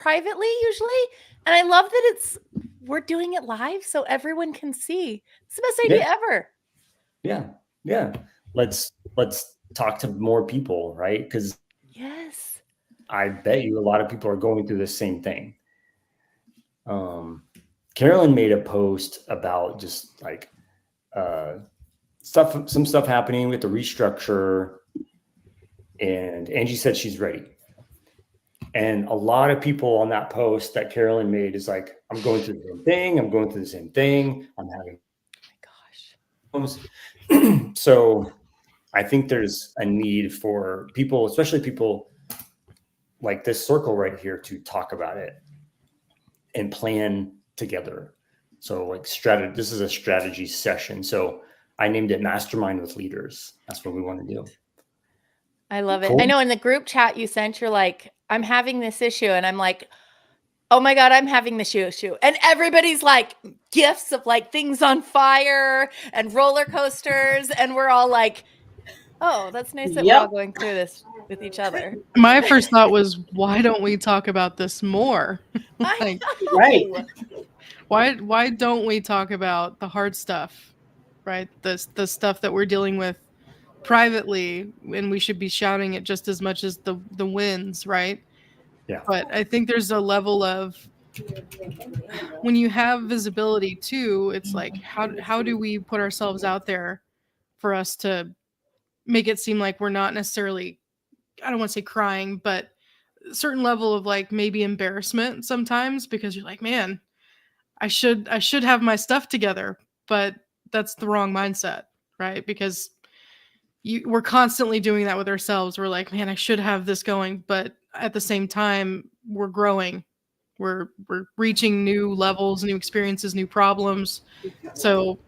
privately usually. And I love that we're doing it live so everyone can see. It's the best idea ever. Yeah. Let's talk to more people, right? Because yes, I bet you a lot of people are going through the same thing. Carolyn made a post about just like some stuff happening with the restructure, and Angie said she's ready. And a lot of people on that post that Carolyn made is like, I'm going through the same thing. I'm going through the same thing. I'm having, oh my gosh. So I think there's a need for people, especially people like this circle right here, to talk about it and plan together. So like this is a strategy session. So I named it Mastermind with Leaders. That's what we want to do. I love it. I know in the group chat you sent, you're like, I'm having this issue. And I'm like, oh my God, I'm having this issue. And everybody's like gifts of like things on fire and roller coasters. And we're all like, oh, that's nice that we're all going through this with each other. My first thought was, why don't we talk about this more? Right. Why don't we talk about the hard stuff, right? The stuff that we're dealing with privately, and we should be shouting it just as much as the wins, right? Yeah. But I think there's a level of, when you have visibility too, it's like, how do we put ourselves out there for us to make it seem like we're not necessarily, I don't want to say crying, but a certain level of like maybe embarrassment sometimes, because you're like, man, I should have my stuff together, but that's the wrong mindset, right? Because we're constantly doing that with ourselves. We're like, man, I should have this going, but at the same time, we're growing. We're reaching new levels, new experiences, new problems. So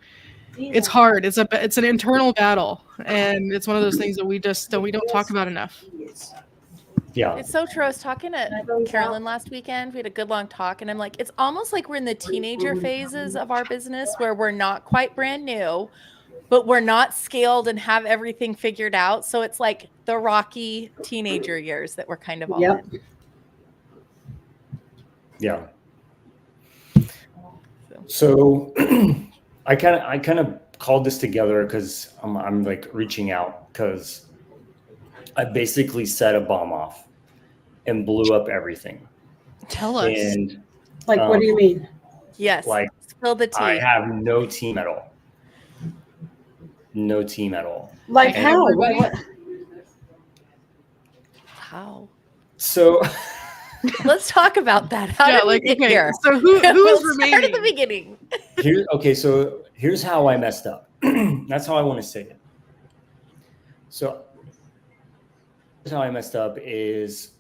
it's hard. It's an internal battle, and it's one of those things that we don't talk about enough. Yeah. It's so true. I was talking to Carolyn last weekend. We had a good long talk, and I'm like, it's almost like we're in the teenager phases of our business where we're not quite brand new, but we're not scaled and have everything figured out. So it's like the rocky teenager years that we're kind of all in. Yeah. So I kind of called this together because I'm like reaching out, because I basically set a bomb off and blew up everything. Tell us. And like, what do you mean? Yes. Like, spill the tea. I have no team at all. No team at all. Like, how? How? So let's talk about that. How did we get here? So who's remaining? Start at the beginning. So here's how I messed up. That's how I want to say it. So here's how I messed up is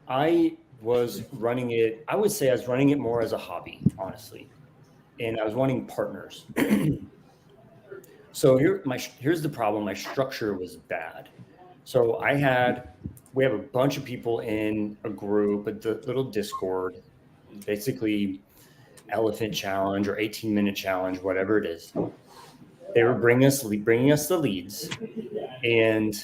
I was running it. I would say I was running it more as a hobby, honestly, and I was wanting partners. So here's the problem. My structure was bad. So we have a bunch of people in a group, a little Discord, basically elephant challenge or 18-minute challenge, whatever it is. They were bringing us the leads. And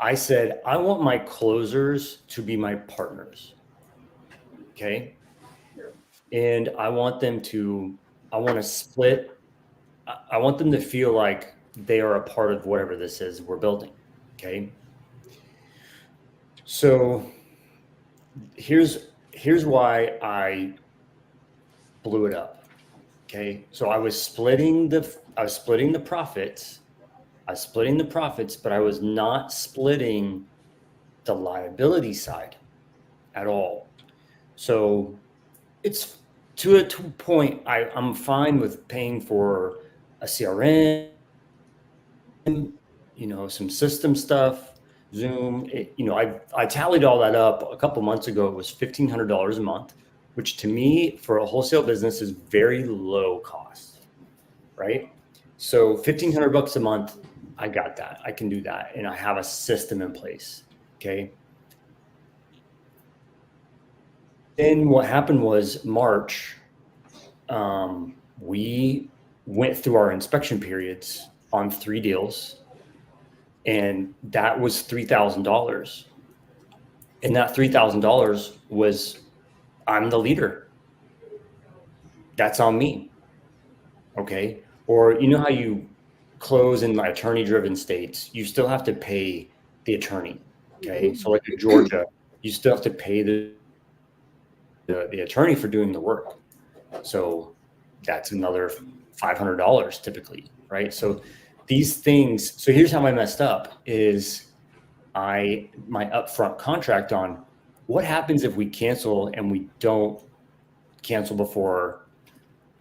I said, I want my closers to be my partners. Okay. And I want them to feel like they are a part of whatever this is we're building. Okay. So here's why I blew it up. Okay. So I was splitting the profits. I was splitting the profits, but I was not splitting the liability side at all. So it's to a point, I'm fine with paying for a CRM, some system stuff, Zoom. I tallied all that up a couple months ago. It was $1,500 a month, which to me for a wholesale business is very low cost, right? So $1,500 a month, I got that. I can do that, and I have a system in place. Okay. Then what happened was March, we went through our inspection periods on 3 deals, and that was $3,000. And that $3,000 was, I'm the leader. That's on me. Okay. Or you know how you close in attorney-driven states, you still have to pay the attorney. Okay. So like in Georgia, you still have to pay the attorney for doing the work. So that's another $500 typically, right? So these things. So here's how I messed up is my upfront contract on what happens if we cancel and we don't cancel before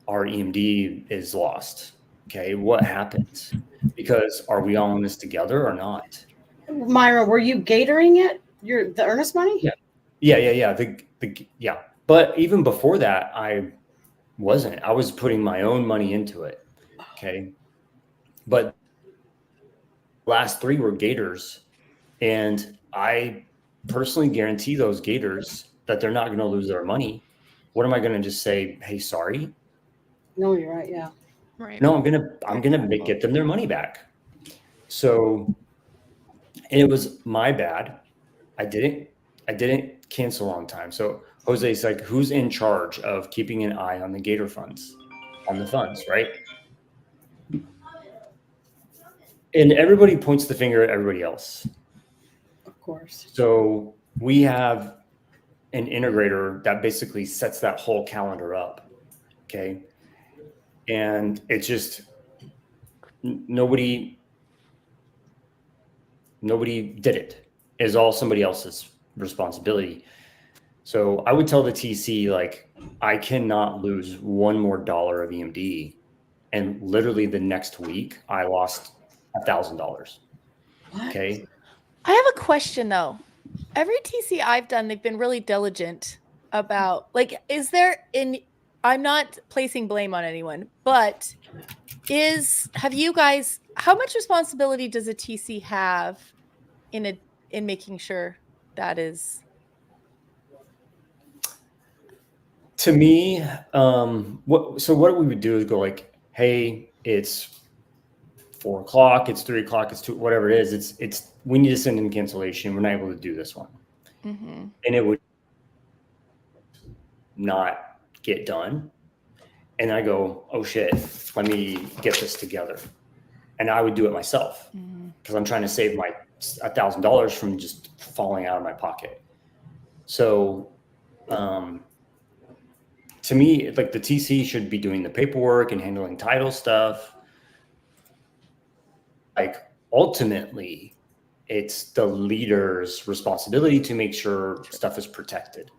our EMD is lost. Okay, what happens? Because are we all in this together or not? Myra, were you gatoring it? The earnest money? Yeah. Yeah. But even before that, I wasn't. I was putting my own money into it. Okay. But last 3 were gators, and I personally guarantee those gators that they're not going to lose their money. What am I going to just say? Hey, sorry. No, you're right. Yeah. Right. No, I'm gonna get them their money back. So, and it was my bad. I didn't cancel on time. So Jose's like, who's in charge of keeping an eye on the Gator funds, right? And everybody points the finger at everybody else. Of course. So we have an integrator that basically sets that whole calendar up. Okay. And it's just nobody did it. It's all somebody else's responsibility. So I would tell the TC, like, I cannot lose $1 more of EMD. And literally the next week I lost $1,000. Okay. I have a question though. Every TC I've done, they've been really diligent about, like, I'm not placing blame on anyone, but have you guys, how much responsibility does a TC have in making sure that is? To me, what we would do is go like, hey, it's 4 o'clock, it's 3 o'clock, it's 2, whatever it is. It's we need to send in cancellation. We're not able to do this one. Mm-hmm. And it would not get done. And I go, oh shit, let me get this together. And I would do it myself because I'm trying to save my $1,000 from just falling out of my pocket. So, to me, like the TC should be doing the paperwork and handling title stuff. Like ultimately, it's the leader's responsibility to make sure stuff is protected.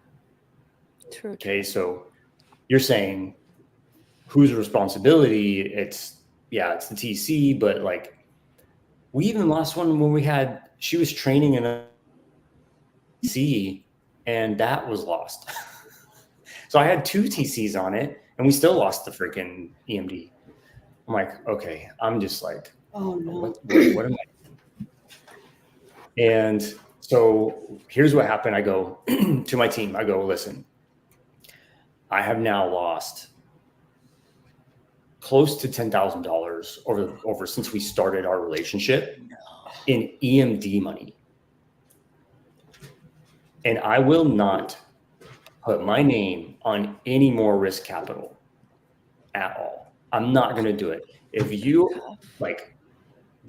True. Okay, so you're saying whose responsibility? It's the TC, but like we even lost one when she was training in a TC and that was lost. So I had 2 TCs on it and we still lost the freaking EMD. I'm like, okay, I'm just like, oh no, what am I? And so here's what happened. I go to my team. I go, listen, I have now lost close to $10,000 over since we started our relationship in EMD money. And I will not put my name on any more risk capital at all. I'm not going to do it. If you like,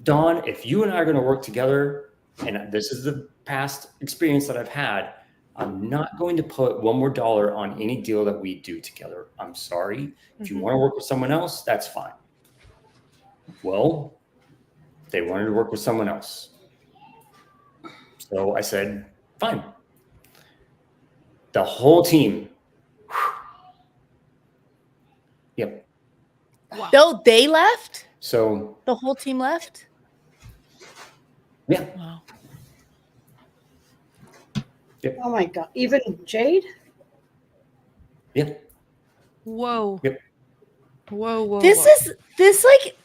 Dawn, if you and I are going to work together, and this is the past experience that I've had, I'm not going to put $1 more on any deal that we do together. I'm sorry. If you want to work with someone else, that's fine. Well, they wanted to work with someone else. So I said, fine. The whole team. Yep. Wow. No, they left? So the whole team left? Yeah. Wow. Yep. Oh my God. Even Jade? Yep. Whoa. Yep. Whoa. This like,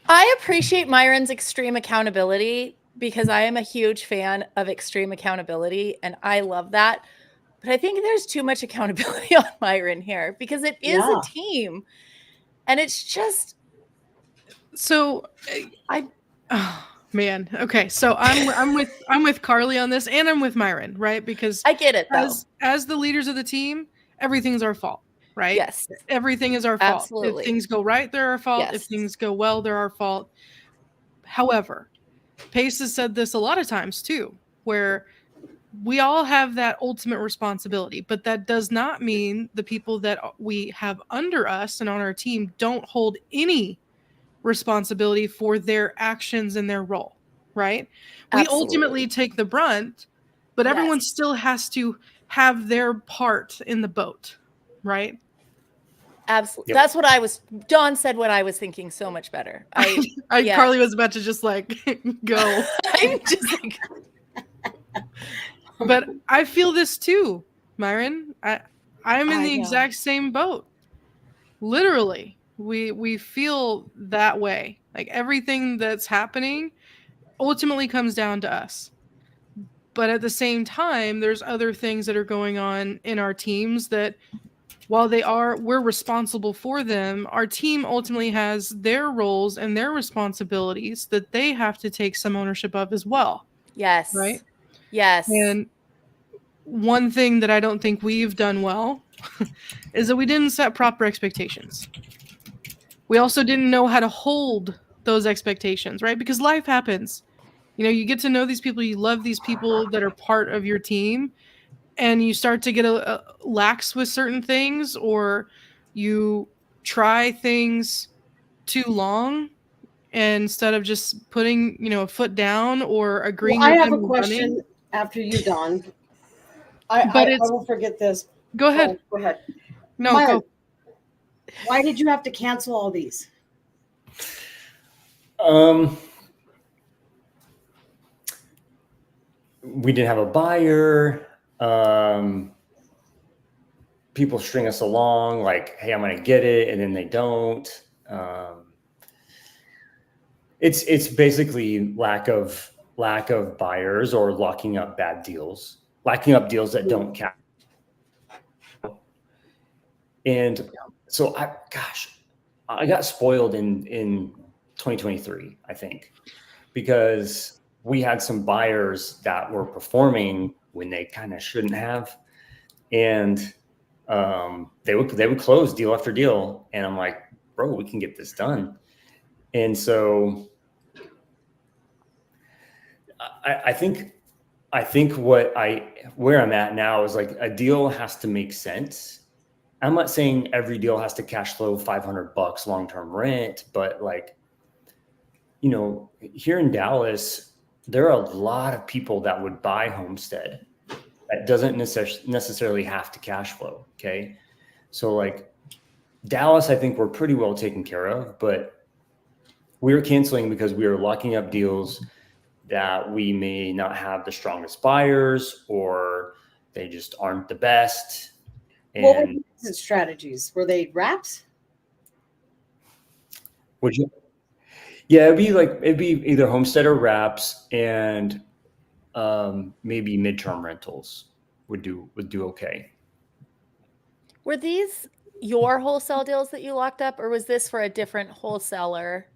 I appreciate Myron's extreme accountability because I am a huge fan of extreme accountability and I love that. But I think there's too much accountability on Myron here because it is a team and it's just. So Man, okay, so I'm with Carly on this, and I'm with Myron, right? Because I get it though. as the leaders of the team, everything's our fault, right? Yes. Everything is our fault. Absolutely. If things go right, they're our fault. If Yes. things go well, they're our fault. However, Pace has said this a lot of times too, where we all have that ultimate responsibility, but that does not mean the people that we have under us and on our team don't hold any responsibility for their actions and their role, right? We Absolutely. ultimately take the brunt, but everyone Yes. still has to have their part in the boat, right? Absolutely. Yep. That's what Dawn said what I was thinking so much better. Yeah. Carly was about to just like go. I'm just like, But I feel this too, Myron. I'm in I the know. exact same boat. Literally, we feel that way. Like everything that's happening ultimately comes down to us. But at the same time, there's other things that are going on in our teams that while we're responsible for them, our team ultimately has their roles and their responsibilities that they have to take some ownership of as well. yes. Right? Yes. And one thing that I don't think we've done well is that we didn't set proper expectations. We also didn't know how to hold those expectations, right? Because life happens. You know, you get to know these people, you love these people that are part of your team, and you start to get a lax with certain things, or you try things too long instead of just putting, a foot down or agreeing Well, I with have them a and question running. after you, Dawn. But I will forget this. Go ahead. So, go ahead. No, Myron, go. why did you have to cancel all these? We didn't have a buyer. People string us along like, hey, I'm going to get it. And then they don't. It's basically lack of buyers or locking up bad deals, locking up deals that don't count. And so I got spoiled in 2023, I think, because we had some buyers that were performing when they kind of shouldn't have. And they would close deal after deal. And I'm like, bro, we can get this done. And so I think where I'm at now is like a deal has to make sense. I'm not saying every deal has to cash flow $500 long-term rent, but like, here in Dallas, there are a lot of people that would buy Homestead that doesn't necessarily have to cash flow. Okay. So like Dallas, I think we're pretty well taken care of, but we were canceling because we were locking up deals that we may not have the strongest buyers, or they just aren't the best. What were And the strategies? Were they wraps? would you? Yeah, it'd be either homestead or wraps, and maybe midterm rentals would do okay. Were these your wholesale deals that you locked up, or was this for a different wholesaler?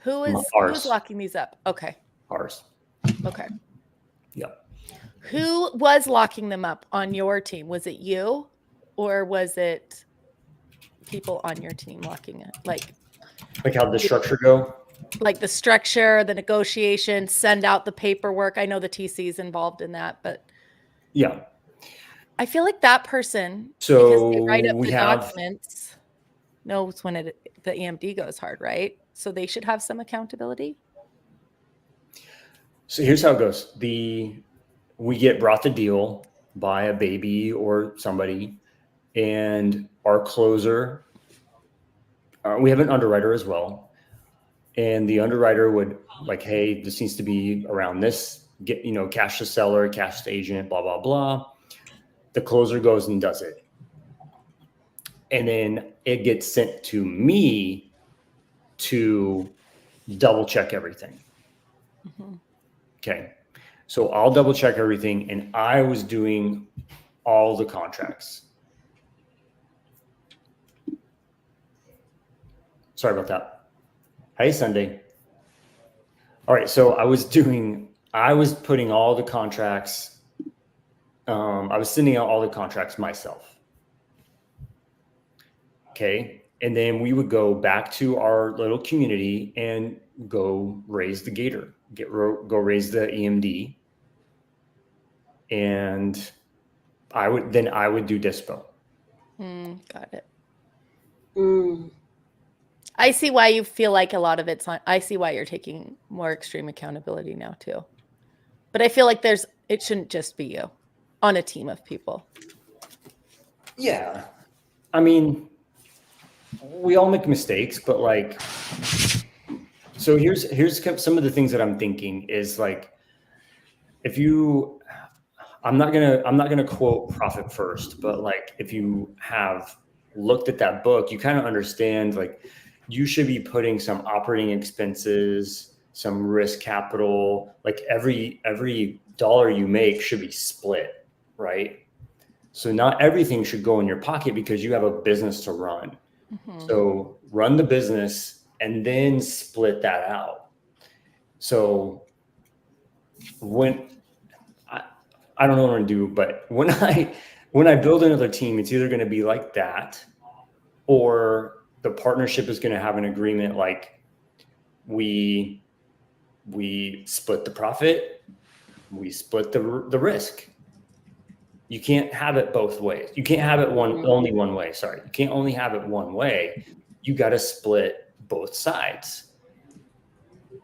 Who's locking these up? Okay. Ours. Okay. Yep. Who was locking them up on your team? Was it you, or was it people on your team locking it? Like How'd the structure go? Like the structure, the negotiation, send out the paperwork. I know the TC is involved in that, but Yeah. I feel like that person, So because they write up we the have documents, knows when the EMD goes hard, right? So they should have some accountability. So here's how it goes. We get brought the deal by a baby or somebody, and our closer, we have an underwriter as well. And the underwriter would like, hey, this needs to be around this, get, cash to seller, cash to agent, blah, blah, blah. The closer goes and does it. And then it gets sent to me to double check everything. Mm-hmm. Okay. So I'll double check everything, and I was doing all the contracts. Sorry about that. Hey, Sunday. All right. So I was putting all the contracts. I was sending out all the contracts myself. Okay. And then we would go back to our little community and go raise the gator, go raise the EMD. And I would do dispo. Got it. Mm. I see why you feel like a lot of it's I see why you're taking more extreme accountability now too. But I feel like it shouldn't just be you on a team of people. Yeah. I mean, we all make mistakes, but like, so here's some of the things that I'm thinking is like, I'm not gonna quote Profit First, but like if you have looked at that book, you kind of understand like you should be putting some operating expenses, some risk capital, like every dollar you make should be split, right? So not everything should go in your pocket because you have a business to run. Mm-hmm. So run the business and then split that out. So I don't know what I'm gonna do, but when I build another team, it's either going to be like that, or the partnership is going to have an agreement like we split the profit, we split the risk. You can't have it both ways. You can't have it only one way. Sorry, you can't only have it one way. You got to split both sides.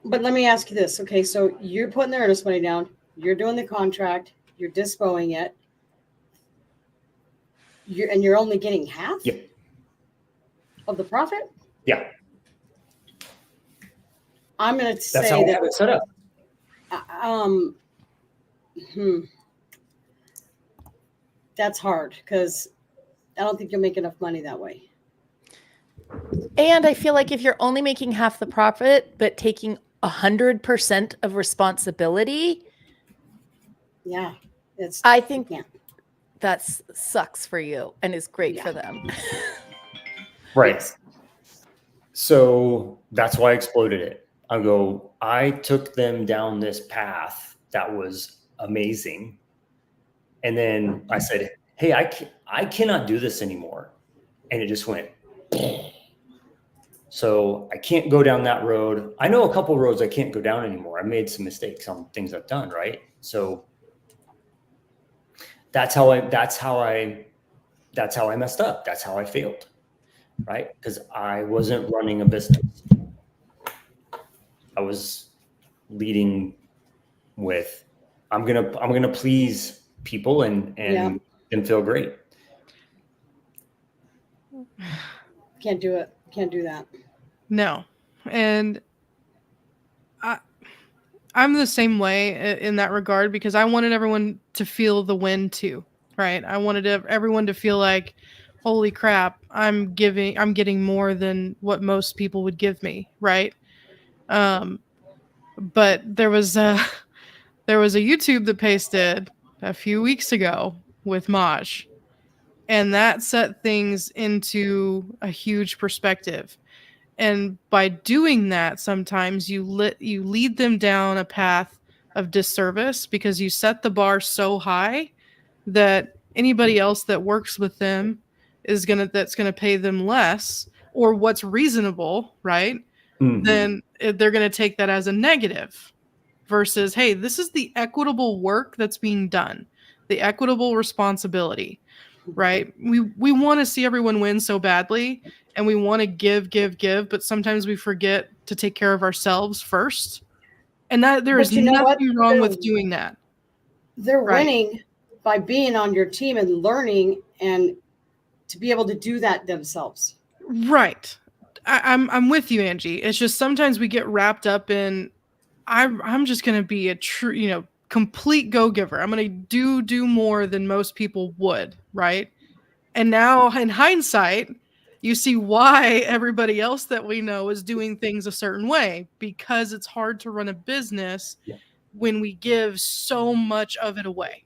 But let me ask you this. Okay, so you're putting the earnest money down. You're doing the contract. You're dispoing it. You're only getting half of the profit? Yeah. I'm going to say that's how we have it set up. That's hard because I don't think you'll make enough money that way. And I feel like if you're only making half the profit, but taking 100% of responsibility. Yeah. I think that sucks for you and is great for them. Right. Yes. So that's why I exploded it. I took them down this path that was amazing. And then I said, hey, I cannot do this anymore. And it just went. So I can't go down that road. I know a couple of roads I can't go down anymore. I made some mistakes on things I've done, right? So that's how I messed up. That's how I failed, right? Because I wasn't running a business. I was leading with, I'm gonna please people and feel great. Can't do it. Can't do that. No. And I'm the same way in that regard because I wanted everyone to feel the win too, right? I wanted everyone to feel like, holy crap, I'm getting more than what most people would give me, right? But there was a YouTube that pasted a few weeks ago with Maj, and that set things into a huge perspective. And by doing that, sometimes you lead them down a path of disservice because you set the bar so high that anybody else that works with them that's gonna pay them less or what's reasonable, right? Mm-hmm. Then they're gonna take that as a negative versus, hey, this is the equitable work that's being done, the equitable responsibility, right? We want to see everyone win so badly. And we want to give, but sometimes we forget to take care of ourselves first. And that there is nothing wrong with doing that. They're winning by being on your team and learning and to be able to do that themselves. Right. I'm with you, Angie. It's just sometimes we get wrapped up in I'm just going to be a true, complete go-giver. I'm going to do more than most people would, right? And now in hindsight, you see why everybody else that we know is doing things a certain way, because it's hard to run a business when we give so much of it away.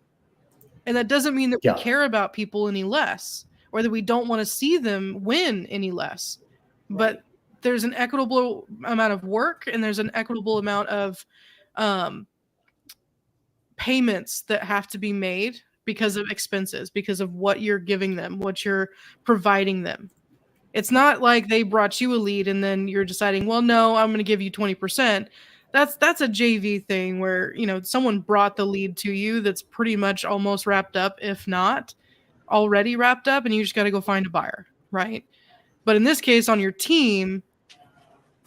And that doesn't mean that we care about people any less or that we don't want to see them win any less. But there's an equitable amount of work and there's an equitable amount of payments that have to be made because of expenses, because of what you're giving them, what you're providing them. It's not like they brought you a lead and then you're deciding, well, no, I'm going to give you 20%. That's a JV thing where, you know, someone brought the lead to you that's pretty much almost wrapped up, if not already wrapped up, and you just got to go find a buyer, right? But in this case, on your team,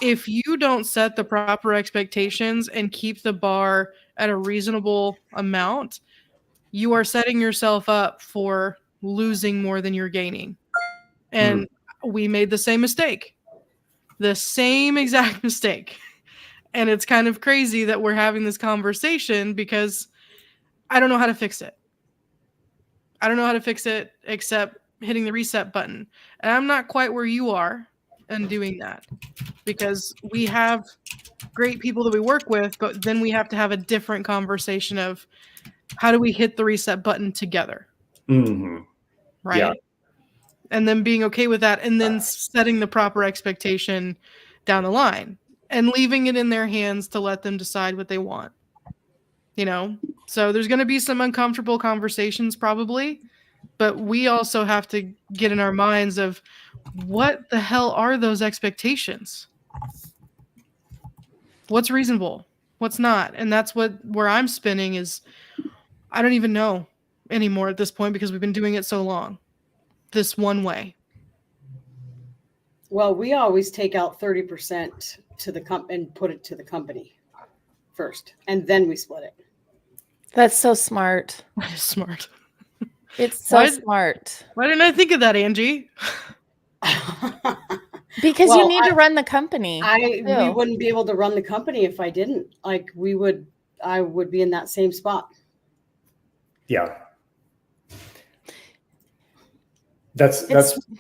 if you don't set the proper expectations and keep the bar at a reasonable amount, you are setting yourself up for losing more than you're gaining. And we made the same mistake, the same exact mistake. And it's kind of crazy that we're having this conversation because I don't know how to fix it. I don't know how to fix it except hitting the reset button. And I'm not quite where you are in doing that because we have great people that we work with, but then we have to have a different conversation of how do we hit the reset button together? Right? Yeah. And then being okay with that and then setting the proper expectation down the line and leaving it in their hands to let them decide what they want. You know? So there's going to be some uncomfortable conversations probably, but we also have to get in our minds of what the hell are those expectations? What's reasonable? What's not? And that's where I'm spinning is I don't even know anymore at this point because we've been doing it so long. This one way. Well, we always take out 30% to the and put it to the company first, and then we split it. That's so smart. That is smart. It's so smart. Why didn't I think of that, Angie? Because you need to run the company. We wouldn't be able to run the company if I didn't. Like I would be in that same spot. Yeah. That's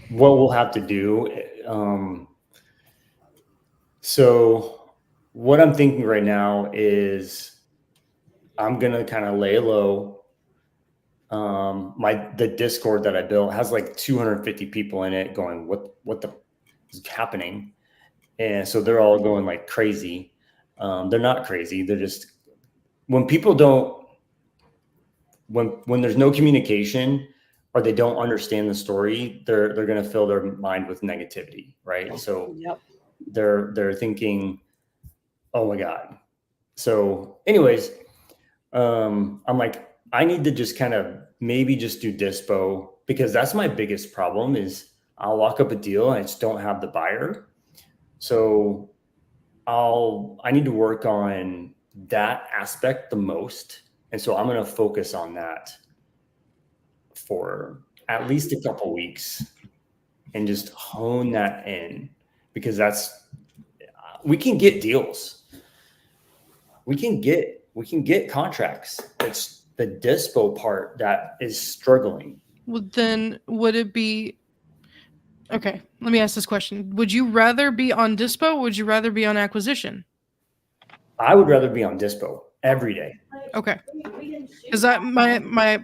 what we'll have to do. So what I'm thinking right now is I'm going to kind of lay low. The Discord that I built has like 250 people in it going, what the is happening? And so they're all going like crazy. They're not crazy. They're just, when people don't, when there's no communication or they don't understand the story, they're going to fill their mind with negativity. Right. So they're thinking, oh my God. So anyways, I'm like, I need to just kind of maybe just do dispo because that's my biggest problem is I'll lock up a deal and I just don't have the buyer. So I need to work on that aspect the most. And so I'm going to focus on that for at least a couple of weeks and just hone that in because we can get deals. We can get contracts. It's the dispo part that is struggling. Well, then would it be, okay, let me ask this question. Would you rather be on dispo or would you rather be on acquisition? I would rather be on dispo every day. Okay. Because my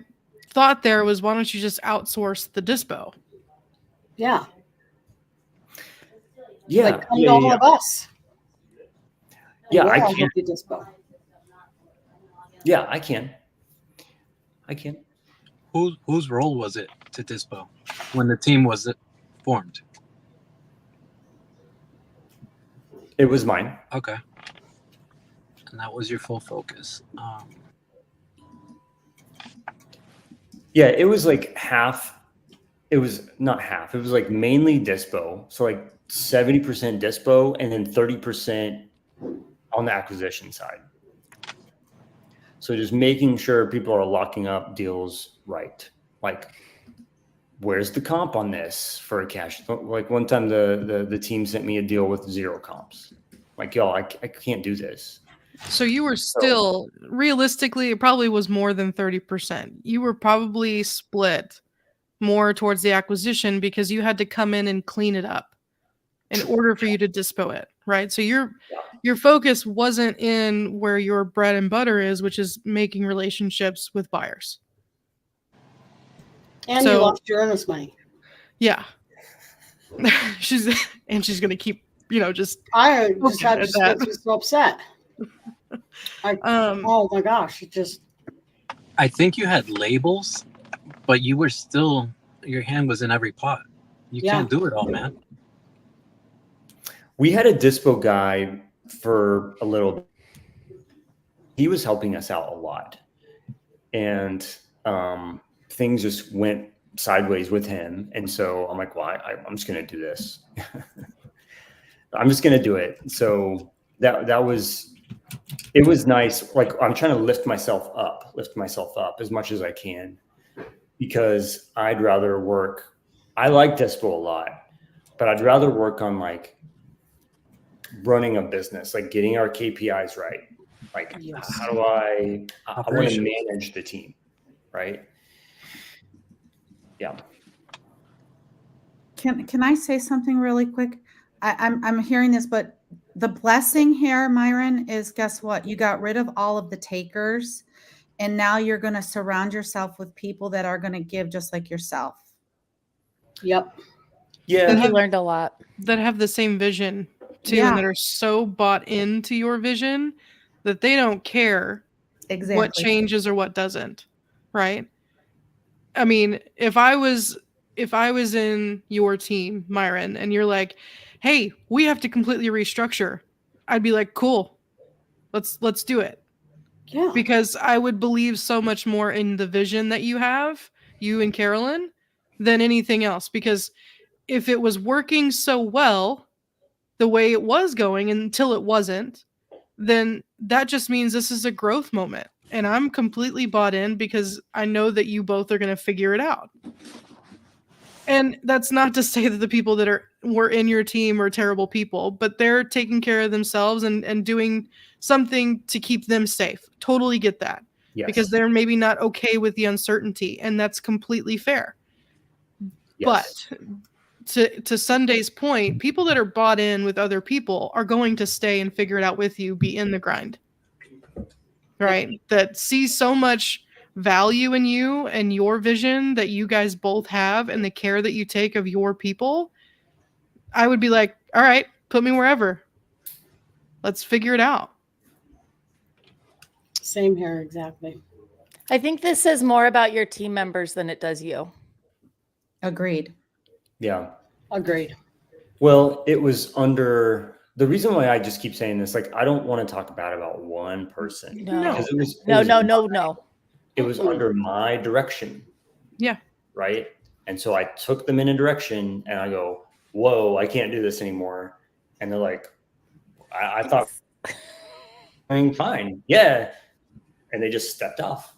thought there was, why don't you just outsource the dispo? Yeah. Yeah. Like come to all of us. Yeah, I can. Dispo. Yeah, I can. Whose role was it to dispo when the team was formed? It was mine. Okay. And that was your full focus. Yeah, it was like half. It was not half. It was like mainly dispo. So like 70% dispo and then 30% on the acquisition side. So just making sure people are locking up deals right. Like, where's the comp on this for a cash? Like one time the team sent me a deal with 0 comps. Like, y'all, I can't do this. So you were still, realistically, it probably was more than 30%. You were probably split more towards the acquisition because you had to come in and clean it up in order for you to dispo it, right? So your focus wasn't in where your bread and butter is, which is making relationships with buyers. And you lost your earnest money. Yeah. She's going to keep just I just Okay, had at to that. get so upset. Oh my gosh, it just I think you had labels, but you were still, your hand was in every pot. You Yeah. can't do it all, man. We had a dispo guy for a little bit. He was helping us out a lot. And things just went sideways with him. And so I'm like, well, I'm just going to do this. I'm just going to do it. So that was, it was nice. Like I'm trying to lift myself up as much as I can, because I'd rather work. I like dispo a lot, but I'd rather work on like running a business, like getting our KPIs right. Like, Yes. how do I want to Operations. manage the team, right? Yeah. Can I say something really quick? I'm hearing this, but the blessing here, Myron, is guess what? You got rid of all of the takers, and now you're going to surround yourself with people that are going to give just like yourself. Yep. Yeah. You learned a lot. that have the same vision too, Yeah. and that are so bought into your vision that they don't care Exactly. what changes or what doesn't, right? I mean, if I was in your team, Myron, and you're like, "Hey, we have to completely restructure," I'd be like, "Cool, let's do it," Yeah. because I would believe so much more in the vision that you have, you and Carolyn, than anything else. Because if it was working so well the way it was going until it wasn't, then that just means this is a growth moment. And I'm completely bought in because I know that you both are going to figure it out. And that's not to say that the people that were in your team are terrible people, but they're taking care of themselves and doing something to keep them safe. Totally get that. Yes. Because they're maybe not okay with the uncertainty, and that's completely fair. Yes. But to Sunday's point, people that are bought in with other people are going to stay and figure it out with you, be in the grind. Right? That see so much value in you and your vision that you guys both have and the care that you take of your people. I would be like, all right, put me wherever. Let's figure it out. Same here, exactly. I think this says more about your team members than it does you. Agreed. Yeah. Agreed. Well, it was under the reason why I just keep saying this, like, I don't want to talk bad about one person. No. Because it was No. It was under my direction. Yeah. Right. And so I took them in a direction and I go, whoa, I can't do this anymore. And they're like, I thought I'm fine. Yeah. And they just stepped off.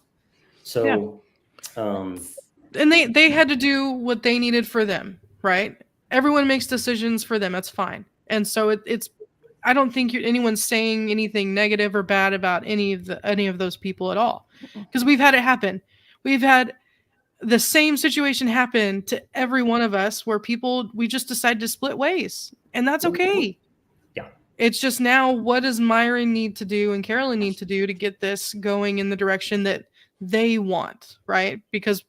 So and they had to do what they needed for them, right? Everyone makes decisions for them. That's fine. And so it's I don't think anyone's saying anything negative or bad about any of those people at all, because we've had it happen. We've had the same situation happen to every one of us where we just decide to split ways, and that's okay. Yeah. It's just now, what does Myron need to do and Carolyn need to do to get this going in the direction that they want, right? Because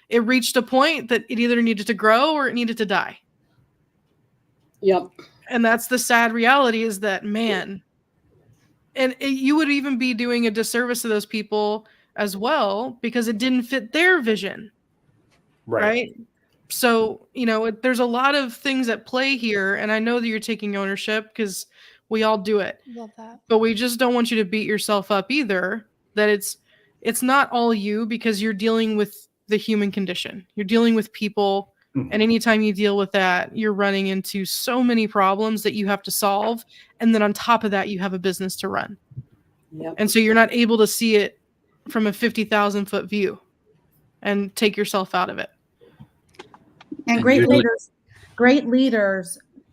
it reached a point that it either needed to grow or it needed to die. Yep. And that's the sad reality, is that, man, and you would even be doing a disservice to those people as well, because it didn't fit their vision. Right? So, there's a lot of things at play here, and I know that you're taking ownership because we all do it. Love that. But we just don't want you to beat yourself up either, that it's not all you, because you're dealing with the human condition. You're dealing with people. And anytime you deal with that, you're running into so many problems that you have to solve. And then on top of that, you have a business to run. Yep. And so you're not able to see it from a 50,000 foot view and take yourself out of it. And great leaders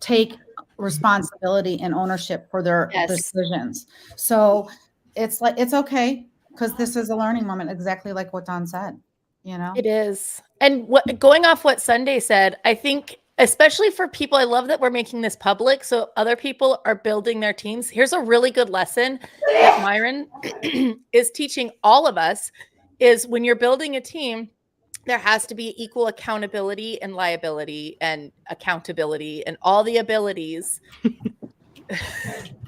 take responsibility and ownership for their decisions. So it's okay, because this is a learning moment, exactly like what Don said. It is. And going off what Sunday said, I think, especially for people, I love that we're making this public so other people are building their teams. Here's a really good lesson that Myron is teaching all of us, is when you're building a team, there has to be equal accountability and liability and accountability and all the abilities.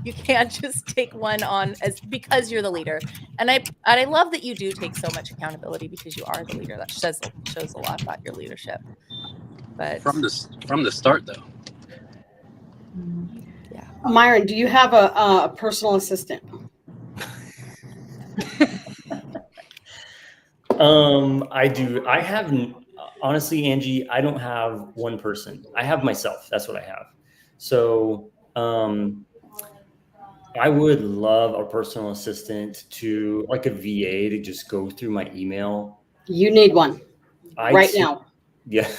You can't just take one on as because you're the leader. And I love that you do take so much accountability because you are the leader. That shows a lot about your leadership. But from the start, though. yeah, Myron, do you have a personal assistant? I do. I have, honestly, Angie, I don't have one person. I have myself. That's what I have. So, I would love a personal assistant to, like a VA, to just go through my email. You need one right now. Yeah.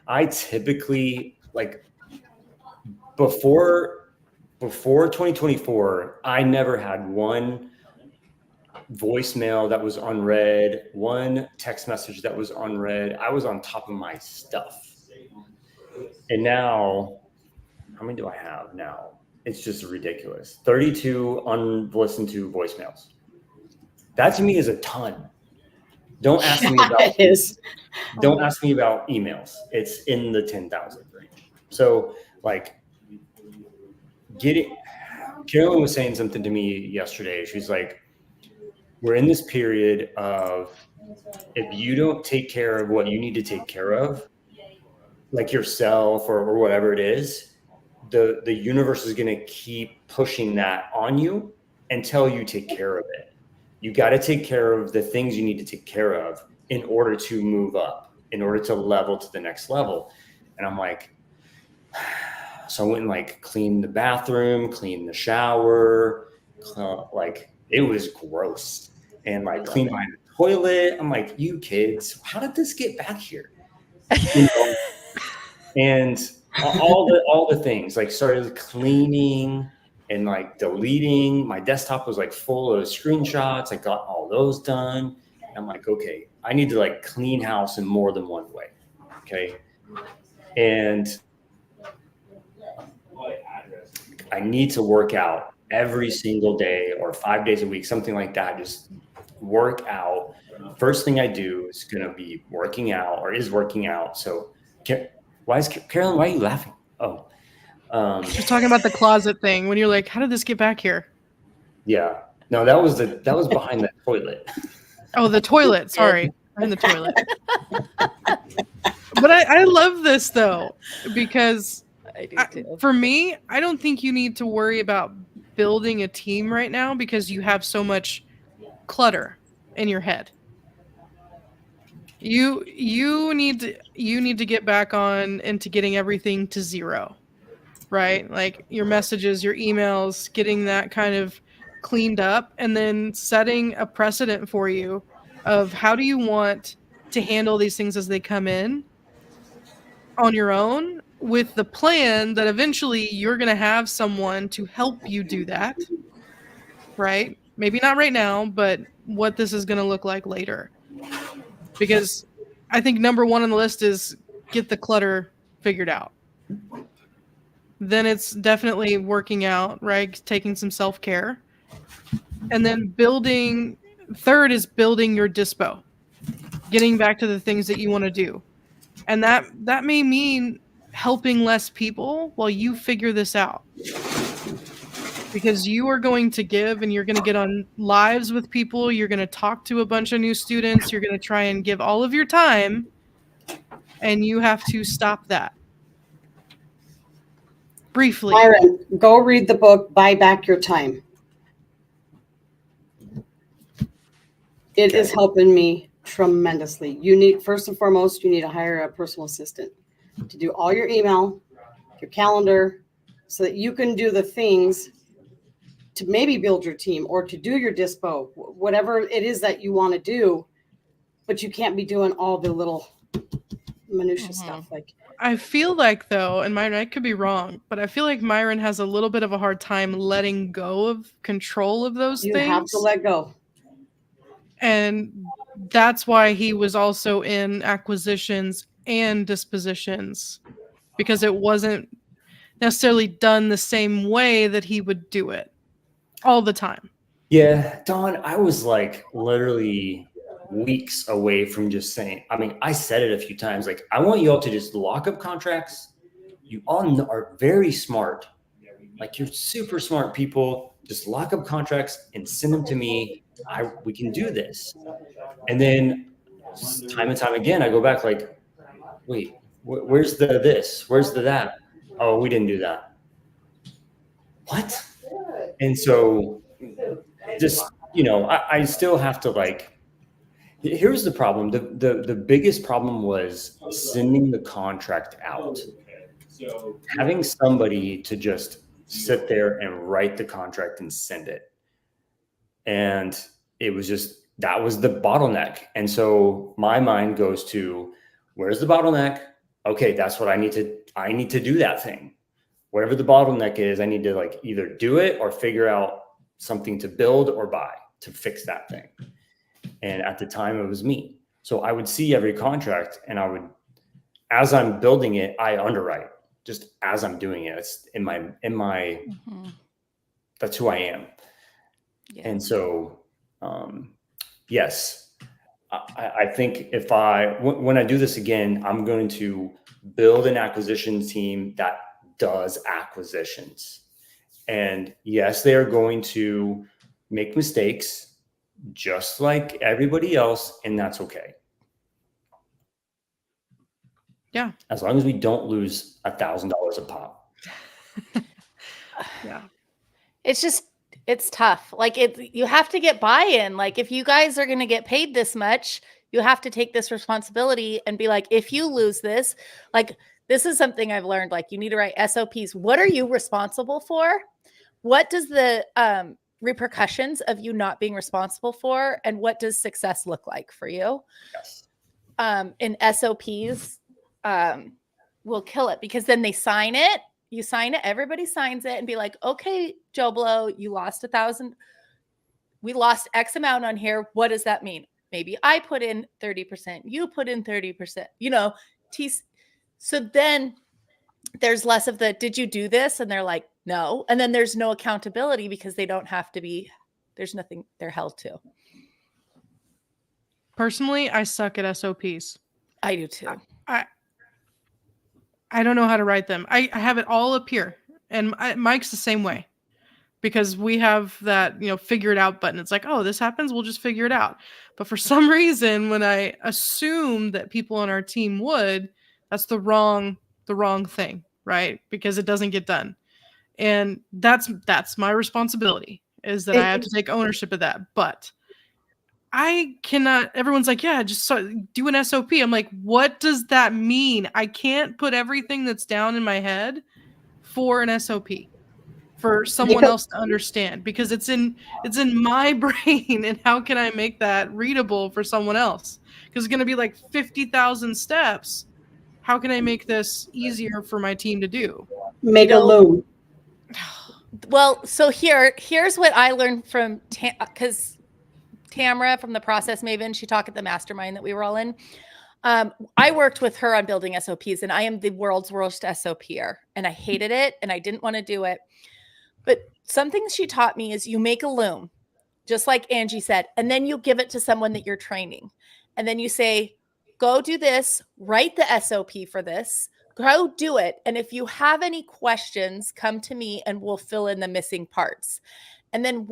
I typically, like, before 2024, I never had one voicemail that was unread, one text message that was unread. I was on top of my stuff. And now, how many do I have now? It's just ridiculous. 32 unlistened to voicemails. That to me is a ton. Don't ask me about Don't ask me about emails. It's in the 10,000 range. So, like, Carolyn was saying something to me yesterday. She's like, we're in this period of, if you don't take care of what you need to take care of, like yourself or whatever it is, the universe is going to keep pushing that on you until you take care of it. You got to take care of the things you need to take care of in order to move up, in order to level to the next level. And I'm like, so I went and like cleaned the bathroom, cleaned the shower, like it was gross. And like cleaned my toilet. I'm like, you kids, how did this get back here? You know? And all the things, like started cleaning and like deleting. My desktop was like full of screenshots. I got all those done. And I'm like, okay, I need to like clean house in more than one way. Okay. And I need to work out every single day or 5 days a week, something like that. Just work out. First thing I do is going to be working out, or is working out. So Carolyn, why are you laughing? Oh, She's talking about the closet thing when you're like, how did this get back here? Yeah, no, that was behind the toilet. Oh, the toilet. Sorry. I'm in the toilet. But I love this though, because I do too. For me, I don't think you need to worry about building a team right now because you have so much clutter in your head. You need to get back on into getting everything to zero, right? Like your messages, your emails, getting that kind of cleaned up, and then setting a precedent for you of how do you want to handle these things as they come in on your own, with the plan that eventually you're going to have someone to help you do that, right? Maybe not right now, but what this is going to look like later. Because I think number one on the list is get the clutter figured out. Then it's definitely working out, right? Taking some self-care. And then third is building your dispo. Getting back to the things that you want to do. And that may mean helping less people while you figure this out. Because you are going to give and you're going to get on lives with people. You're going to talk to a bunch of new students. You're going to try and give all of your time. And you have to stop that. Briefly. Myron, go read the book, Buy Back Your Time. It is helping me tremendously. First and foremost, you need to hire a personal assistant to do all your email, your calendar, so that you can do the things to maybe build your team or to do your dispo, whatever it is that you want to do, but you can't be doing all the little minutia stuff. Like, I feel like though, and Myron, I could be wrong, but I feel like Myron has a little bit of a hard time letting go of control of those things. You have to let go. And that's why he was also in acquisitions and dispositions, because it wasn't necessarily done the same way that he would do it all the time. Yeah, Dawn, I was like literally weeks away from just saying, I mean, I said it a few times, like, I want you all to just lock up contracts. You all are very smart. Like, you're super smart people. Just lock up contracts and send them to me. We can do this. And then time and time again, I go back like, wait, where's the this? Where's the that? Oh, we didn't do that. What? And so just, I still have to like, here's the problem. The biggest problem was sending the contract out. Having somebody to just sit there and write the contract and send it. And it was just, that was the bottleneck. And so my mind goes to, where's the bottleneck? Okay, that's what I need to do that thing. Whatever the bottleneck is, I need to like either do it or figure out something to build or buy to fix that thing. And at the time it was me. So I would see every contract and I would, as I'm building it, I underwrite just as I'm doing it. It's in my, that's who I am. Yeah. And so, yes, I think when I do this again, I'm going to build an acquisition team that does acquisitions. And yes, they are going to make mistakes just like everybody else. And that's okay. Yeah. As long as we don't lose $1,000 a pop. Yeah. It's tough. Like you have to get buy-in. Like if you guys are going to get paid this much, you have to take this responsibility and be like, if you lose this, like this is something I've learned, like you need to write SOPs. What are you responsible for? What does the repercussions of you not being responsible for? And what does success look like for you? Yes. In SOPs will kill it because then they sign it. You sign it, everybody signs it and be like, okay, Joe Blow, you lost 1,000. We lost X amount on here. What does that mean? Maybe I put in 30%, you put in 30%, so then there's less of the, did you do this? And they're like, no. And then there's no accountability because they don't have to be, there's nothing they're held to. Personally, I suck at SOPs. I do too. I don't know how to write them. I have it all up here, and Mike's the same way because we have that, figure it out button. It's like, oh, this happens. We'll just figure it out. But for some reason, when I assume that people on our team would, that's the wrong thing, right? Because it doesn't get done. And that's my responsibility is that I have to take ownership of that. But I cannot, everyone's like, yeah, just do an SOP. I'm like, what does that mean? I can't put everything that's down in my head for an SOP for someone else to understand because it's in my brain. And how can I make that readable for someone else? Because it's going to be like 50,000 steps. How can I make this easier for my team to do? Make a loom. Well, so here's what I learned from, because Tamara from the Process Maven, she talked at the Mastermind that we were all in. I worked with her on building SOPs, and I am the world's worst SOPer, and I hated it, and I didn't want to do it. But something she taught me is you make a loom, just like Angie said, and then you give it to someone that you're training. And then you say, go do this, write the SOP for this, go do it. And if you have any questions, come to me and we'll fill in the missing parts. And then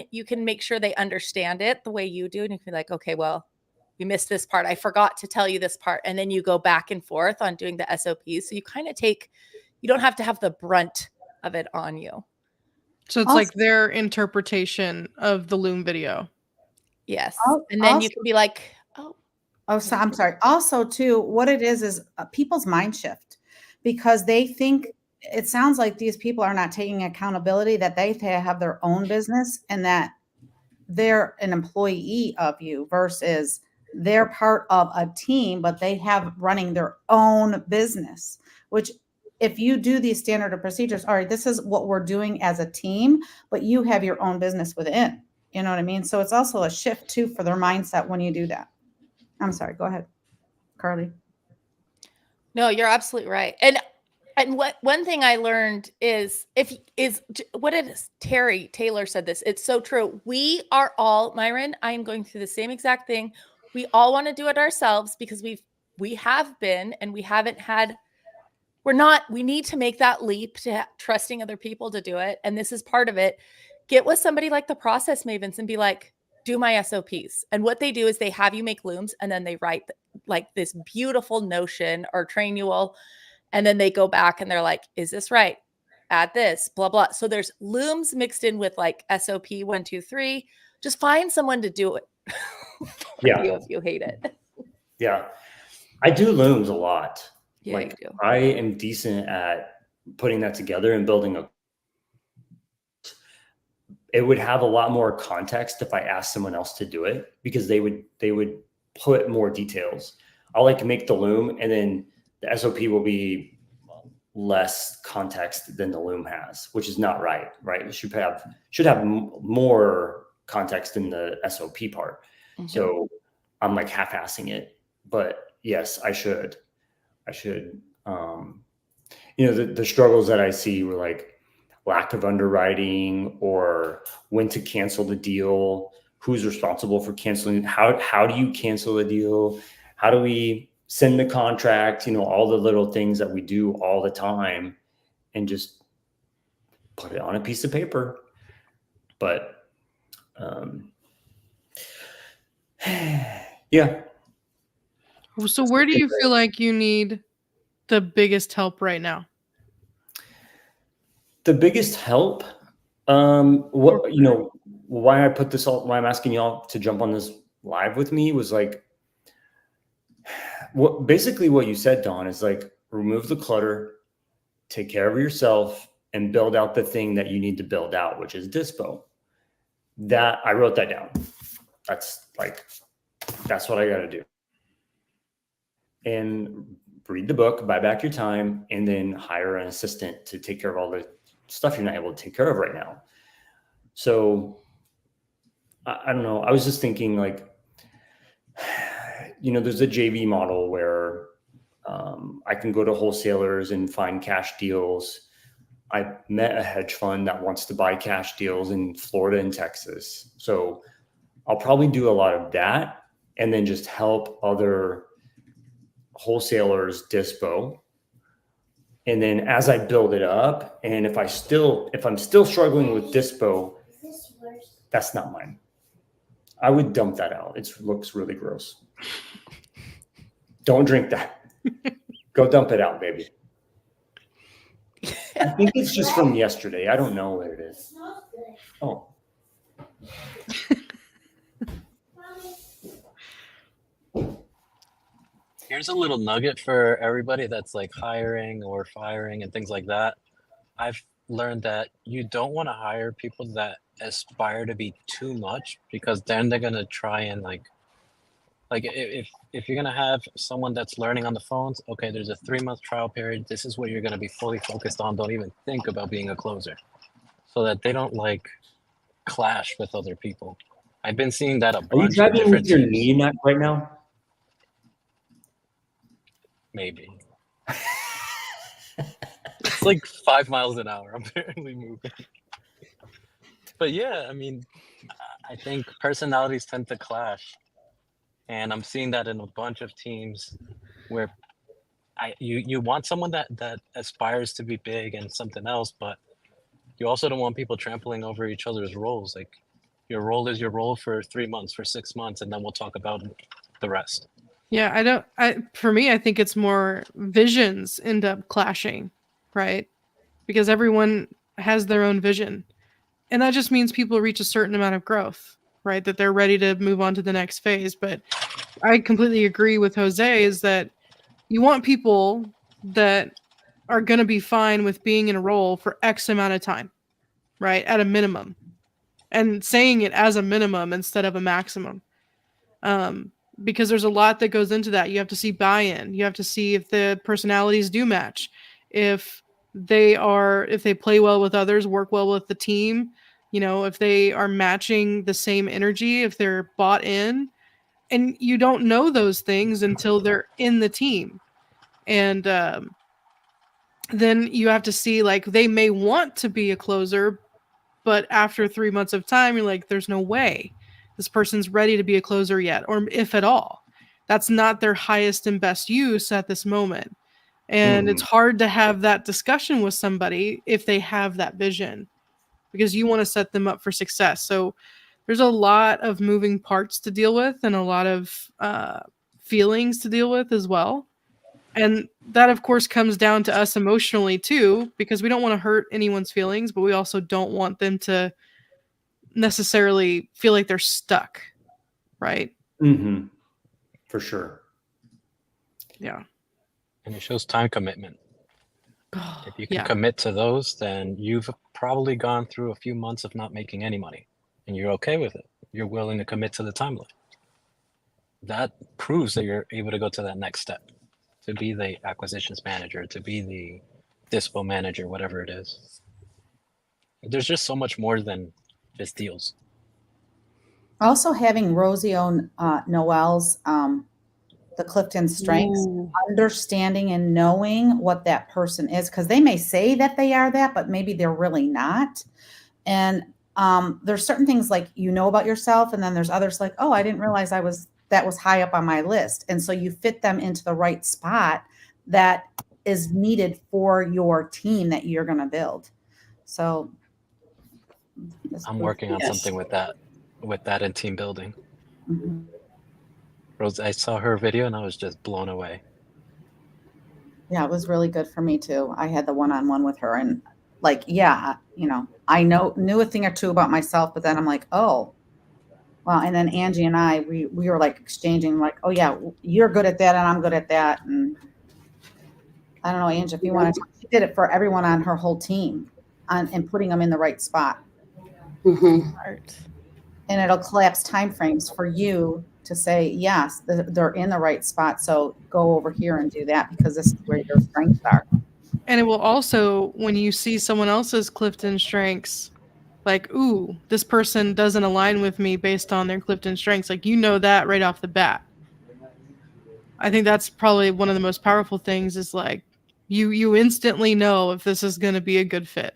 you can make sure they understand it the way you do. And you can be like, okay, well, we missed this part. I forgot to tell you this part. And then you go back and forth on doing the SOPs. So you kind of you don't have to have the brunt of it on you. So it's like their interpretation of the Loom video. Yes. And then you can be like, so I'm sorry. Also, too, what it is people's mind shift because they think it sounds like these people are not taking accountability that they have their own business and that they're an employee of you versus they're part of a team, but they have running their own business, which if you do these standard of procedures, all right, this is what we're doing as a team, but you have your own business within, you know what I mean? So it's also a shift too for their mindset when you do that. I'm sorry. Go ahead, Carly. No, you're absolutely right. And one thing I learned is what it is. Terry Taylor said this. It's so true. We are all, Myron, I am going through the same exact thing. we all want to do it ourselves because we have been, and we haven't had, we need to make that leap to trusting other people to do it. And this is part of it. Get with somebody like the process mavens and be like, do my SOPs. And what they do is they have you make looms, and then they write like this beautiful notion or trainual. And then they go back and they're like, is this right? Add this, blah, blah. So there's looms mixed in with like SOP 1, 2, 3. Just find someone to do it. Yeah. You if you hate it. Yeah. I do looms a lot. Yeah, like you do. I am decent at putting that together and building a. It would have a lot more context if I asked someone else to do it, because they would put more details. I'll like make the loom, and then the SOP will be less context than the loom has, which is not right. Right? It should have more context in the SOP part. Mm-hmm. So I'm like half-assing it, but yes, I should. The struggles that I see were like lack of underwriting, or when to cancel the deal, who's responsible for canceling, how do you cancel the deal, how do we send the contract, all the little things that we do all the time, and just put it on a piece of paper. But yeah. So where do you feel like you need the biggest help right now? The biggest help, why I put this all, why I'm asking y'all to jump on this live with me was like, basically what you said, Dawn, is like, remove the clutter, take care of yourself, and build out the thing that you need to build out, which is Dispo. That I wrote that down. That's what I got to do. And read the book, buy back your time, and then hire an assistant to take care of all the stuff you're not able to take care of right now. So I don't know. I was just thinking like, there's a JV model where I can go to wholesalers and find cash deals. I met a hedge fund that wants to buy cash deals in Florida and Texas. So I'll probably do a lot of that, and then just help other wholesalers dispo. And then as I build it up, and if I'm still struggling with dispo, that's not mine. I would dump that out. It looks really gross. Don't drink that. Go dump it out, baby. I think it's just from yesterday. I don't know what it is. Oh. Here's a little nugget for everybody that's like hiring or firing and things like that. I've learned that you don't want to hire people that aspire to be too much, because then they're going to try and like if you're going to have someone that's learning on the phones, okay, there's a 3-month trial period. This is what you're going to be fully focused on. Don't even think about being a closer, so that they don't like clash with other people. I've been seeing that a bunch. Are you driving with your knee right now? Maybe. It's like 5 miles an hour. I'm barely moving. But yeah, I mean, I think personalities tend to clash. And I'm seeing that in a bunch of teams where you want someone that aspires to be big and something else, but you also don't want people trampling over each other's roles. Like, your role is your role for 3 months, for 6 months, and then we'll talk about the rest. Yeah, for me, I think it's more visions end up clashing, right? Because everyone has their own vision. And that just means people reach a certain amount of growth, right? That they're ready to move on to the next phase. But I completely agree with Jose, is that you want people that are going to be fine with being in a role for X amount of time, right? At a minimum. And saying it as a minimum instead of a maximum. Because there's a lot that goes into that. You have to see buy-in. You have to see if the personalities do match. If they play well with others, work well with the team, if they are matching the same energy, if they're bought in. And you don't know those things until they're in the team. And then you have to see, like, they may want to be a closer, but after 3 months of time, you're like, there's no way. this person's ready to be a closer yet, or if at all. That's not their highest and best use at this moment. And it's hard to have that discussion with somebody if they have that vision, because you want to set them up for success. So there's a lot of moving parts to deal with and a lot of feelings to deal with as well. And that, of course, comes down to us emotionally too, because we don't want to hurt anyone's feelings, but we also don't want them to necessarily feel like they're stuck, right? Mm-hmm. For sure. Yeah. And it shows time commitment. If you can commit to those, then you've probably gone through a few months of not making any money, and you're okay with it. You're willing to commit to the time limit. That proves that you're able to go to that next step, to be the acquisitions manager, to be the dispo manager, whatever it is. There's just so much more than just deals. Also having Rosie Noel's the Clifton strengths, understanding and knowing what that person is, because they may say that they are that, but maybe they're really not. And there's certain things like about yourself, and then there's others like, oh, I didn't realize that was high up on my list. And so you fit them into the right spot that is needed for your team that you're going to build. So I'm working on something with that in team building. Mm-hmm. Rose, I saw her video and I was just blown away. Yeah, it was really good for me too. I had the one-on-one with her, and I knew a thing or two about myself, but then I'm like, oh, well. And then Angie and I, we were like exchanging, like, oh yeah, you're good at that and I'm good at that. And I don't know, Angie, if you want to, she did it for everyone on her whole team and putting them in the right spot. Mm-hmm. And it'll collapse timeframes for you to say, yes, they're in the right spot. So go over here and do that because this is where your strengths are. And it will also, when you see someone else's Clifton strengths, like, ooh, this person doesn't align with me based on their Clifton strengths. Like, that right off the bat. I think that's probably one of the most powerful things is like, you instantly know if this is going to be a good fit.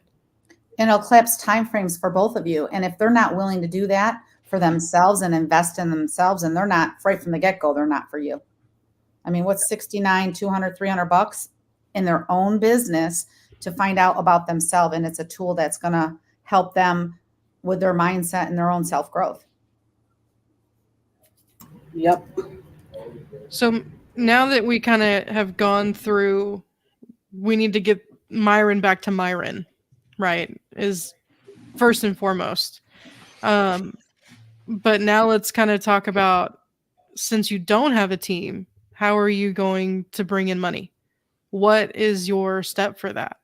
And it'll collapse timeframes for both of you. And if they're not willing to do that for themselves and invest in themselves, and they're not right from the get-go, they're not for you. I mean, what's $69, $200, $300 in their own business to find out about themselves? And it's a tool that's going to help them with their mindset and their own self-growth. Yep. So now that we kind of have gone through, we need to get Myron back to Myron, right? Is first and foremost. But now let's kind of talk about, since you don't have a team, how are you going to bring in money? What is your step for that?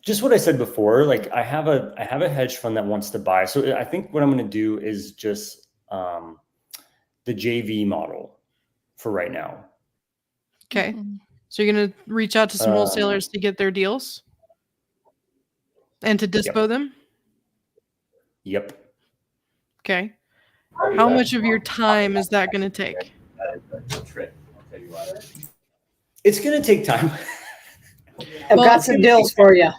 Just what I said before, like I have a hedge fund that wants to buy. So I think what I'm going to do is just the JV model for right now. Okay. So you're going to reach out to some wholesalers to get their deals and to dispo them? Yep. Okay. How much of your time is that going to take? It's going to take time. I've got some deals for you.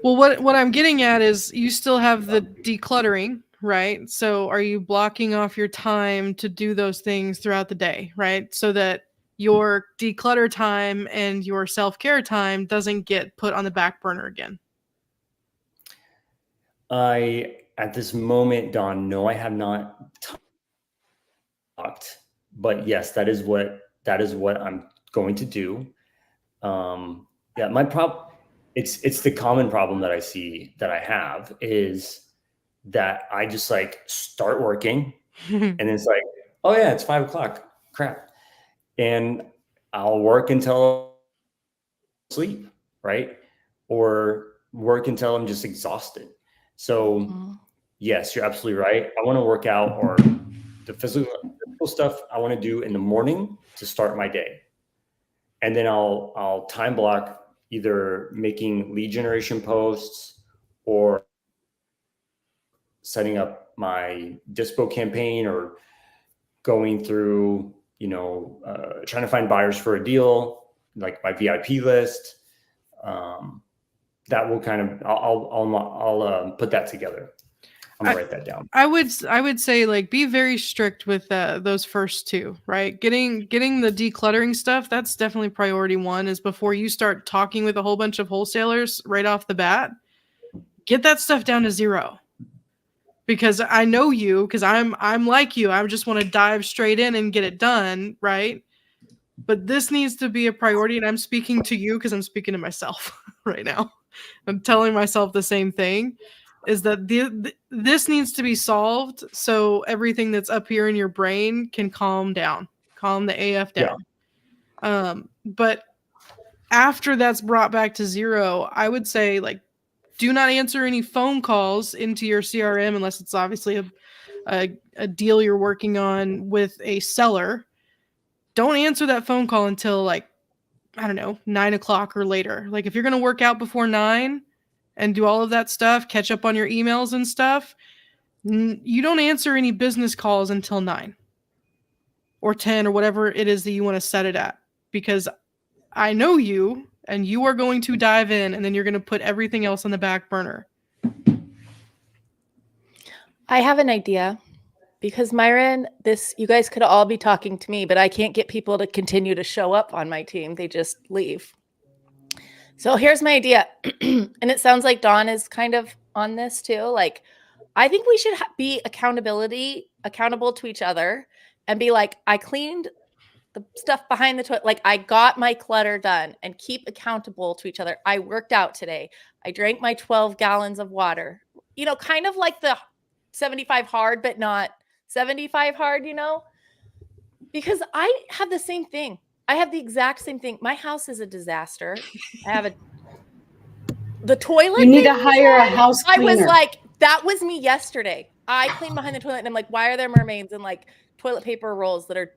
Well, what I'm getting at is you still have the decluttering, right? So are you blocking off your time to do those things throughout the day, right? So that your declutter time and your self-care time doesn't get put on the back burner again. At this moment, Dawn, no, I have not talked, but yes, that is what I'm going to do. Yeah, my problem, it's the common problem that I see that I have is that I just like start working and it's like, oh yeah, it's 5 o'clock. Crap. And I'll work until I sleep, right? Or work until I'm just exhausted. So yes, you're absolutely right. I want to work out, or the physical stuff I want to do in the morning to start my day. And then I'll time block either making lead generation posts or setting up my dispo campaign or going through, trying to find buyers for a deal, like my VIP list. that will kind of, I'll put that together. I'm gonna write that down. I would say like be very strict with those first two, right? Getting the decluttering stuff, that's definitely priority one, is before you start talking with a whole bunch of wholesalers right off the bat. Get that stuff down to 0. Because I know you, because I'm like you. I just want to dive straight in and get it done, right? But this needs to be a priority, and I'm speaking to you because I'm speaking to myself right now. I'm telling myself the same thing, is that this needs to be solved so everything that's up here in your brain can calm the AF down. Yeah. But after that's brought back to 0, I would say, like, do not answer any phone calls into your CRM unless it's obviously a deal you're working on with a seller. Don't answer that phone call until, like, I don't know, 9 o'clock or later. Like, if you're going to work out before 9 and do all of that stuff, catch up on your emails and stuff, you don't answer any business calls until 9 or 10 or whatever it is that you want to set it at. Because I know you, and you are going to dive in, and then you're going to put everything else on the back burner. I have an idea, because Myron, you guys could all be talking to me, but I can't get people to continue to show up on my team. They just leave. So here's my idea. And it sounds like Dawn is kind of on this too. Like, I think we should be accountable to each other and be like, I cleaned the stuff behind the toilet. Like, I got my clutter done, and keep accountable to each other. I worked out today. I drank my 12 gallons of water, kind of like the 75 hard, but not 75 hard, because I have the same thing. I have the exact same thing. My house is a disaster. I have the toilet. You need to hire a house cleaner. I was like, that was me yesterday. I cleaned behind the toilet, and I'm like, why are there mermaids and like toilet paper rolls that are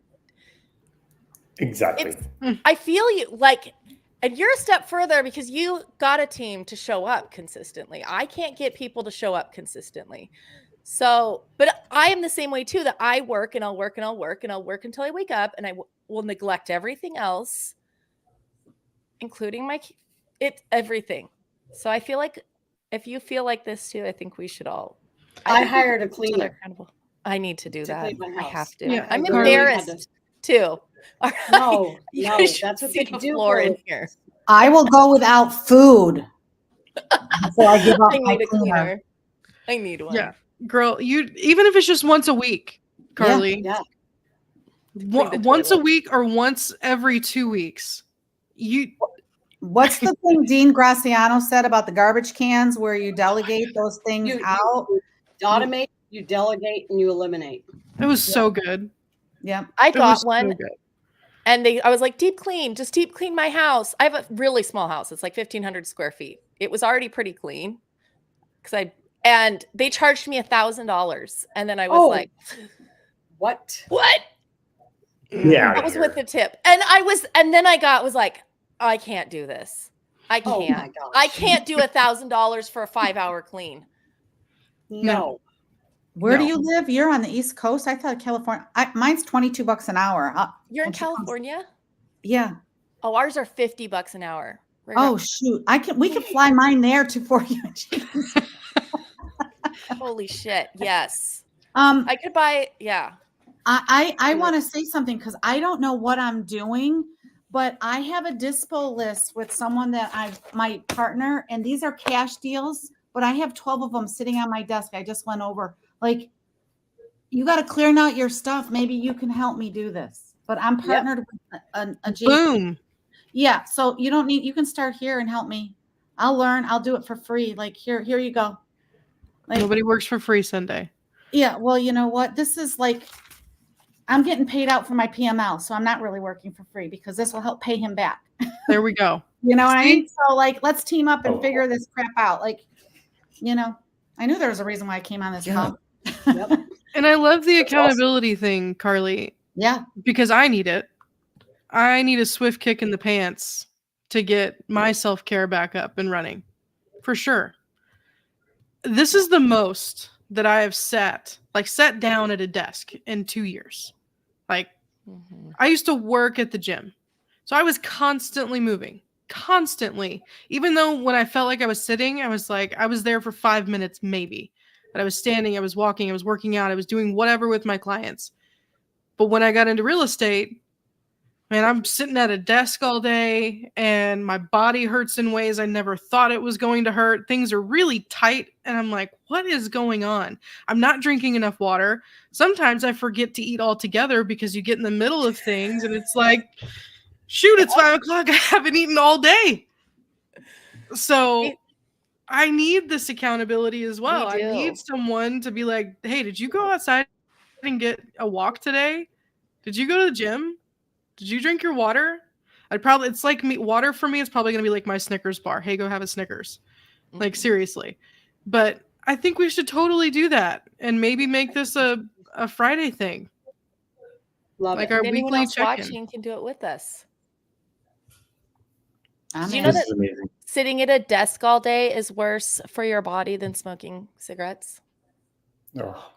exactly. I feel you, like, and you're a step further because you got a team to show up consistently. I can't get people to show up consistently. So, but I am the same way too, that I work and I'll work and I'll work and I'll work until I wake up, and I will neglect everything else, including everything. So I feel like if you feel like this too, I think we should all. I hired a cleaner. I need to do that. I have to. Yeah, I'm embarrassed too. No, that's what they do floor in here. I will go without food. So I give up my cleaner. I need one. Yeah, girl, even if it's just once a week, Carly. Yeah. Once a week or once every 2 weeks. What's the thing Dean Graciano said about the garbage cans, where you delegate those things out? You automate, you delegate, and you eliminate. It was so good. Yeah, I got one. So, and I was like, deep clean my house. I have a really small house. It's like 1,500 square feet. It was already pretty clean and they charged me $1,000. And then I was like, what? Yeah. That was with the tip. And then I was like, I can't do this. I can't. I can't do $1,000 for a 5-hour clean. No. Where do you live? You're on the East Coast. I thought California. Mine's $22 an hour. You're in California? Yeah. Oh, ours are $50 an hour. Shoot! We can fly mine there for you. Holy shit! Yes. I could buy. Yeah. I want to say something because I don't know what I'm doing, but I have a dispo list with someone that my partner, and these are cash deals, but I have 12 of them sitting on my desk. I just went over. Like, you got to clear out your stuff. Maybe you can help me do this. But I'm partnered with a GP. Boom. Yeah. So you can start here and help me. I'll learn. I'll do it for free. Like, here you go. Like, nobody works for free Sunday. Yeah. Well, you know what? This is like, I'm getting paid out for my PML. So I'm not really working for free because this will help pay him back. There we go. You know what I mean? So, like, let's team up and figure this crap out. Like, I knew there was a reason why I came on this call. Yep. And I love the accountability thing, Carly. Yeah. Because I need it. I need a swift kick in the pants to get my self-care back up and running. For sure. This is the most that I have sat down at a desk in 2 years. Like, I used to work at the gym. So I was constantly moving. constantly. Even though when I felt like I was sitting, I was there for 5 minutes maybe. But I was standing, I was walking, I was working out, I was doing whatever with my clients. But when I got into real estate, man, I'm sitting at a desk all day and my body hurts in ways I never thought it was going to hurt. Things are really tight. And I'm like, what is going on? I'm not drinking enough water. Sometimes I forget to eat altogether because you get in the middle of things and it's like, shoot, it's 5 o'clock. I haven't eaten all day. So I need this accountability as well. I need someone to be like, hey, did you go outside and get a walk today? Did you go to the gym? Did you drink your water? It's like water for me is probably going to be like my Snickers bar. Hey, go have a Snickers. Like, seriously. But I think we should totally do that and maybe make this a Friday thing. Love like it. our And anyone weekly else check-in. watching can do it with us. I'm Do you in. know This that is amazing. sitting at a desk all day is worse for your body than smoking cigarettes? Oh.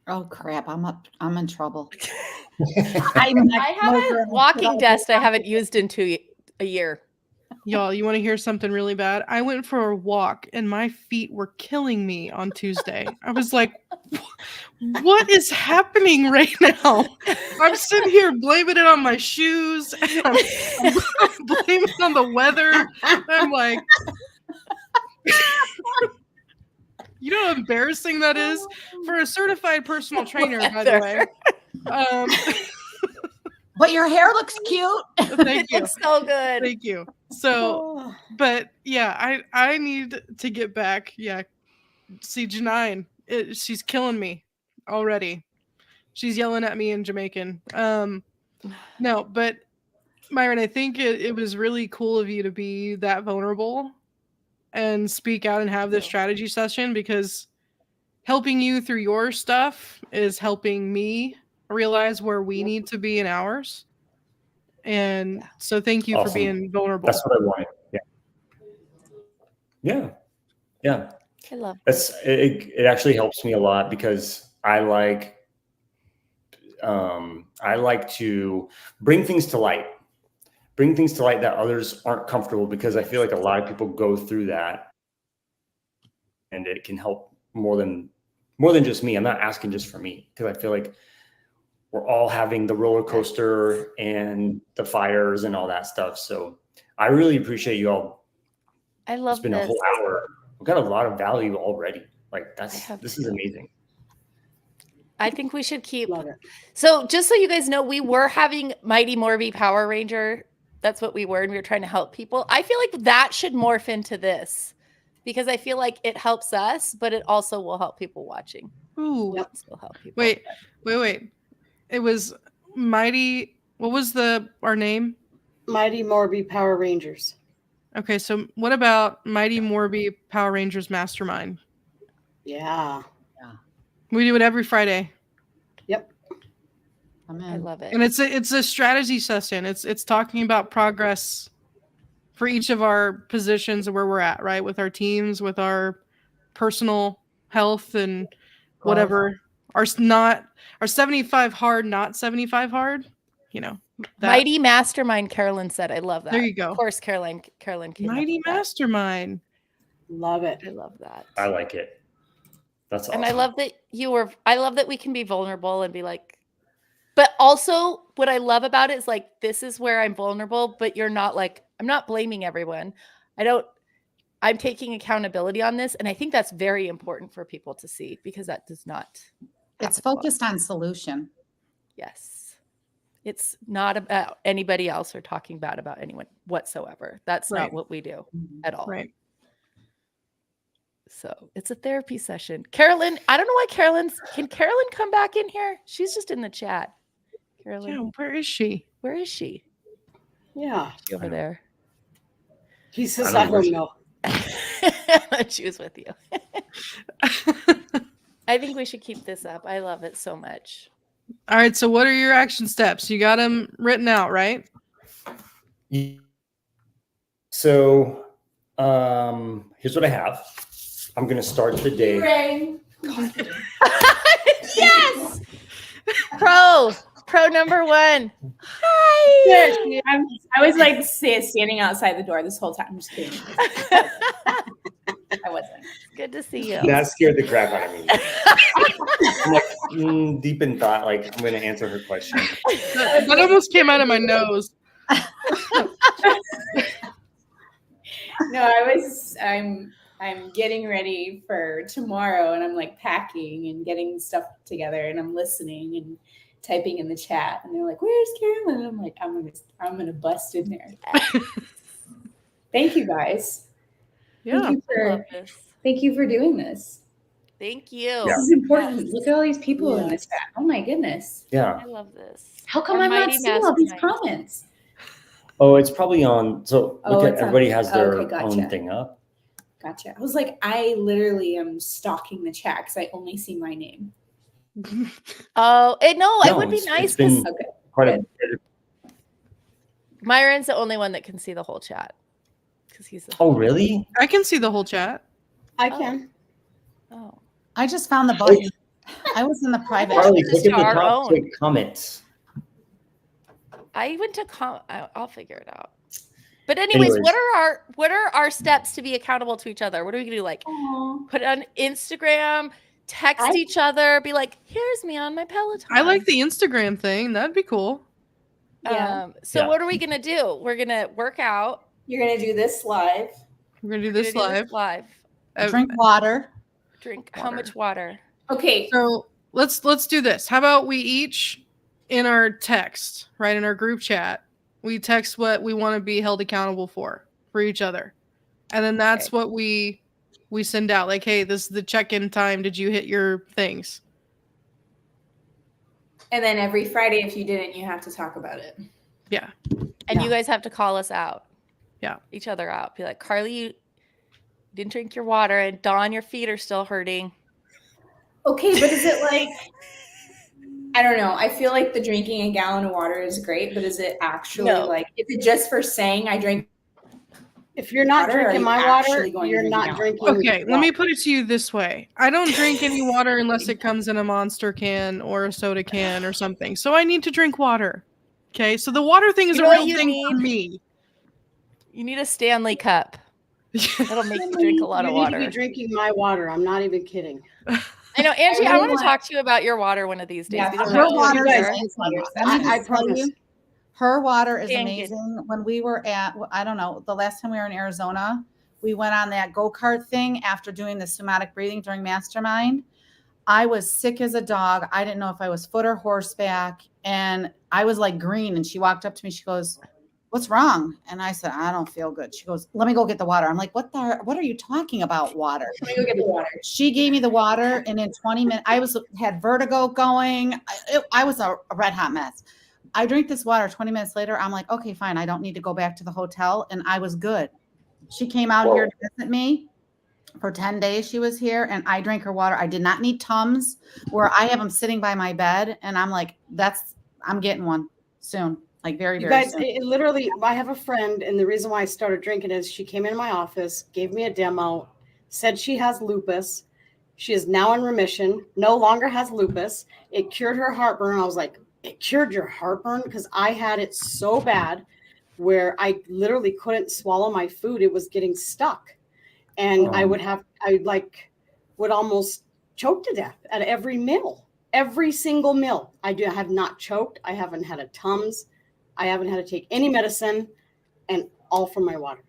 Oh crap! I'm in trouble. I have a walking desk I haven't used in a year. Y'all, you want to hear something really bad? I went for a walk and my feet were killing me on Tuesday. I was like, what is happening right now? I'm sitting here blaming it on my shoes. I'm blaming it on the weather. I'm like, you know how embarrassing that is? For a certified personal trainer, by the way. But your hair looks cute. Thank you. It looks so good. Thank you. So, but yeah, I need to get back. Yeah. See, Janine, she's killing me already. She's yelling at me in Jamaican. No, but Myron, I think it was really cool of you to be that vulnerable and speak out and have this strategy session, because helping you through your stuff is helping me realize where we need to be in ours. And so thank you for Awesome. being vulnerable. That's what I wanted. Yeah. I love It actually helps me a lot because I like to bring things to light that others aren't comfortable, because I feel like a lot of people go through that, and it can help more than just me. I'm not asking just for me, because I feel like we're all having the roller coaster and the fires and all that stuff. So I really appreciate you all. I love It's been this. a whole hour. We've got a lot of value already. Like this is amazing. I think we should keep. Love it. So just so you guys know, we were having Mighty Morby Power Ranger. That's what we were. And we were trying to help people. I feel like that should morph into this, because I feel like it helps us, but it also will help people watching. Ooh. Yep. Still help people. Wait. It was Mighty. What was our name? Mighty Morby Power Rangers. Okay, so what about Mighty Morby Power Rangers Mastermind? Yeah. We do it every Friday. Yep. I love it. And it's a strategy session. It's talking about progress for each of our positions and where we're at, right? With our teams, with our personal health and whatever. Our 75 hard, not 75 hard, that. Mighty Mastermind, Carolyn said. I love that. There you go. Of course, Carolyn came Mighty up with Mastermind. Love it. that. I love that. I like it. That's awesome. And I love that I love that we can be vulnerable and be like, but also what I love about it is like, this is where I'm vulnerable, but you're not like, I'm not blaming everyone. I'm taking accountability on this. And I think that's very important for people to see, because that does not. It's focused on solution. Yes. It's not about anybody else or talking bad about anyone whatsoever. That's not what we do at all. Right. So it's a therapy session. Carolyn, I don't know why can Carolyn come back in here? She's just in the chat. Carolyn. Yeah, where is she? Where is she? Yeah. Is she over there? He says, I don't know. She was with you. I think we should keep this up. I love it so much. All right. So what are your action steps? You got them written out, right? So here's what I have. I'm going to start the day. Yes. Pro number 1. Hi. Hi. I was like standing outside the door this whole time. I'm just kidding. I wasn't. Good to see you. That scared the crap out of me. I'm like deep in thought, like I'm going to answer her question. That almost came out of my nose. No, I'm getting ready for tomorrow, and I'm like packing and getting stuff together, and I'm listening and typing in the chat, and they're like, "Where's Carolyn?" And I'm like, I'm gonna bust in there. Thank you guys. Yeah. Thank you for doing this. Thank you. This is important. Yes. Look at all these people in this chat. Oh my goodness. Yeah. I love this. How come Our I'm not mighty seeing all these mastermind. comments? Oh, it's probably on. So look at it's on- everybody has their okay, gotcha. own thing up. Gotcha. I was like, I literally am stalking the chat because I only see my name. Oh, it would be it's nice been because quite a Myron's the only one that can see the whole chat. Because he's the Oh, really? I can see the whole chat. I can. Oh. I just found the button. I was in the private. Charlie, just look at the our top own. quick comments. I went to I'll figure it out. But anyways, what are our steps to be accountable to each other? What are we gonna do? Like put it on Instagram, text each other, be like, here's me on my Peloton. I like the Instagram thing. That'd be cool. So what are we gonna do? We're gonna work out. You're gonna do this live. We're gonna do this live. Drink water. Drink how much water? Okay. So let's do this. How about we each in our text, right, in our group chat, we text what we want to be held accountable for each other, and then that's what we send out. Like, hey, this is the check-in time. Did you hit your things? And then every Friday, if you didn't, you have to talk about it. Yeah. And you guys have to call us out. Yeah. Each other out. Be like, Carly, you didn't drink your water, and Dawn, your feet are still hurting. Okay, but is it like, I don't know. I feel like the drinking a gallon of water is great, but is it actually like, is it just for saying I drank? If you're not drinking my water, you're not drinking. Okay, let me put it to you this way. I don't drink any water unless it comes in a Monster can or a soda can or something. So I need to drink water. Okay, so the water thing is a real thing for me. You need a Stanley cup. That'll make you drink a lot of water. You need to be drinking my water. I'm not even kidding. I know, Angie, I want to talk to you about your water one of these days. Yeah, her water is I promise. Her water is amazing. When we were at, I don't know, the last time we were in Arizona, we went on that go-kart thing after doing the somatic breathing during Mastermind. I was sick as a dog. I didn't know if I was foot or horseback. And I was like green. And she walked up to me. She goes, "What's wrong?" And I said, "I don't feel good." She goes, "Let me go get the water." I'm like, what are you talking about, water? Let me go get the water. She gave me the water. And in 20 minutes, I had vertigo going. I was a red hot mess. I drink this water. 20 minutes later, I'm like, okay, fine. I don't need to go back to the hotel. And I was good. She came out here to visit me for 10 days. She was here and I drank her water. I did not need Tums where I have them sitting by my bed. And I'm like, I'm getting one soon. Like very soon. It literally, I have a friend. And the reason why I started drinking is she came into my office, gave me a demo, said she has lupus. She is now in remission, no longer has lupus. It cured her heartburn. I was like, it cured your heartburn? Because I had it so bad where I literally couldn't swallow my food. It was getting stuck. And I would almost choke to death at every meal, every single meal. I have not choked. I haven't had a Tums. I haven't had to take any medicine, and all from my water.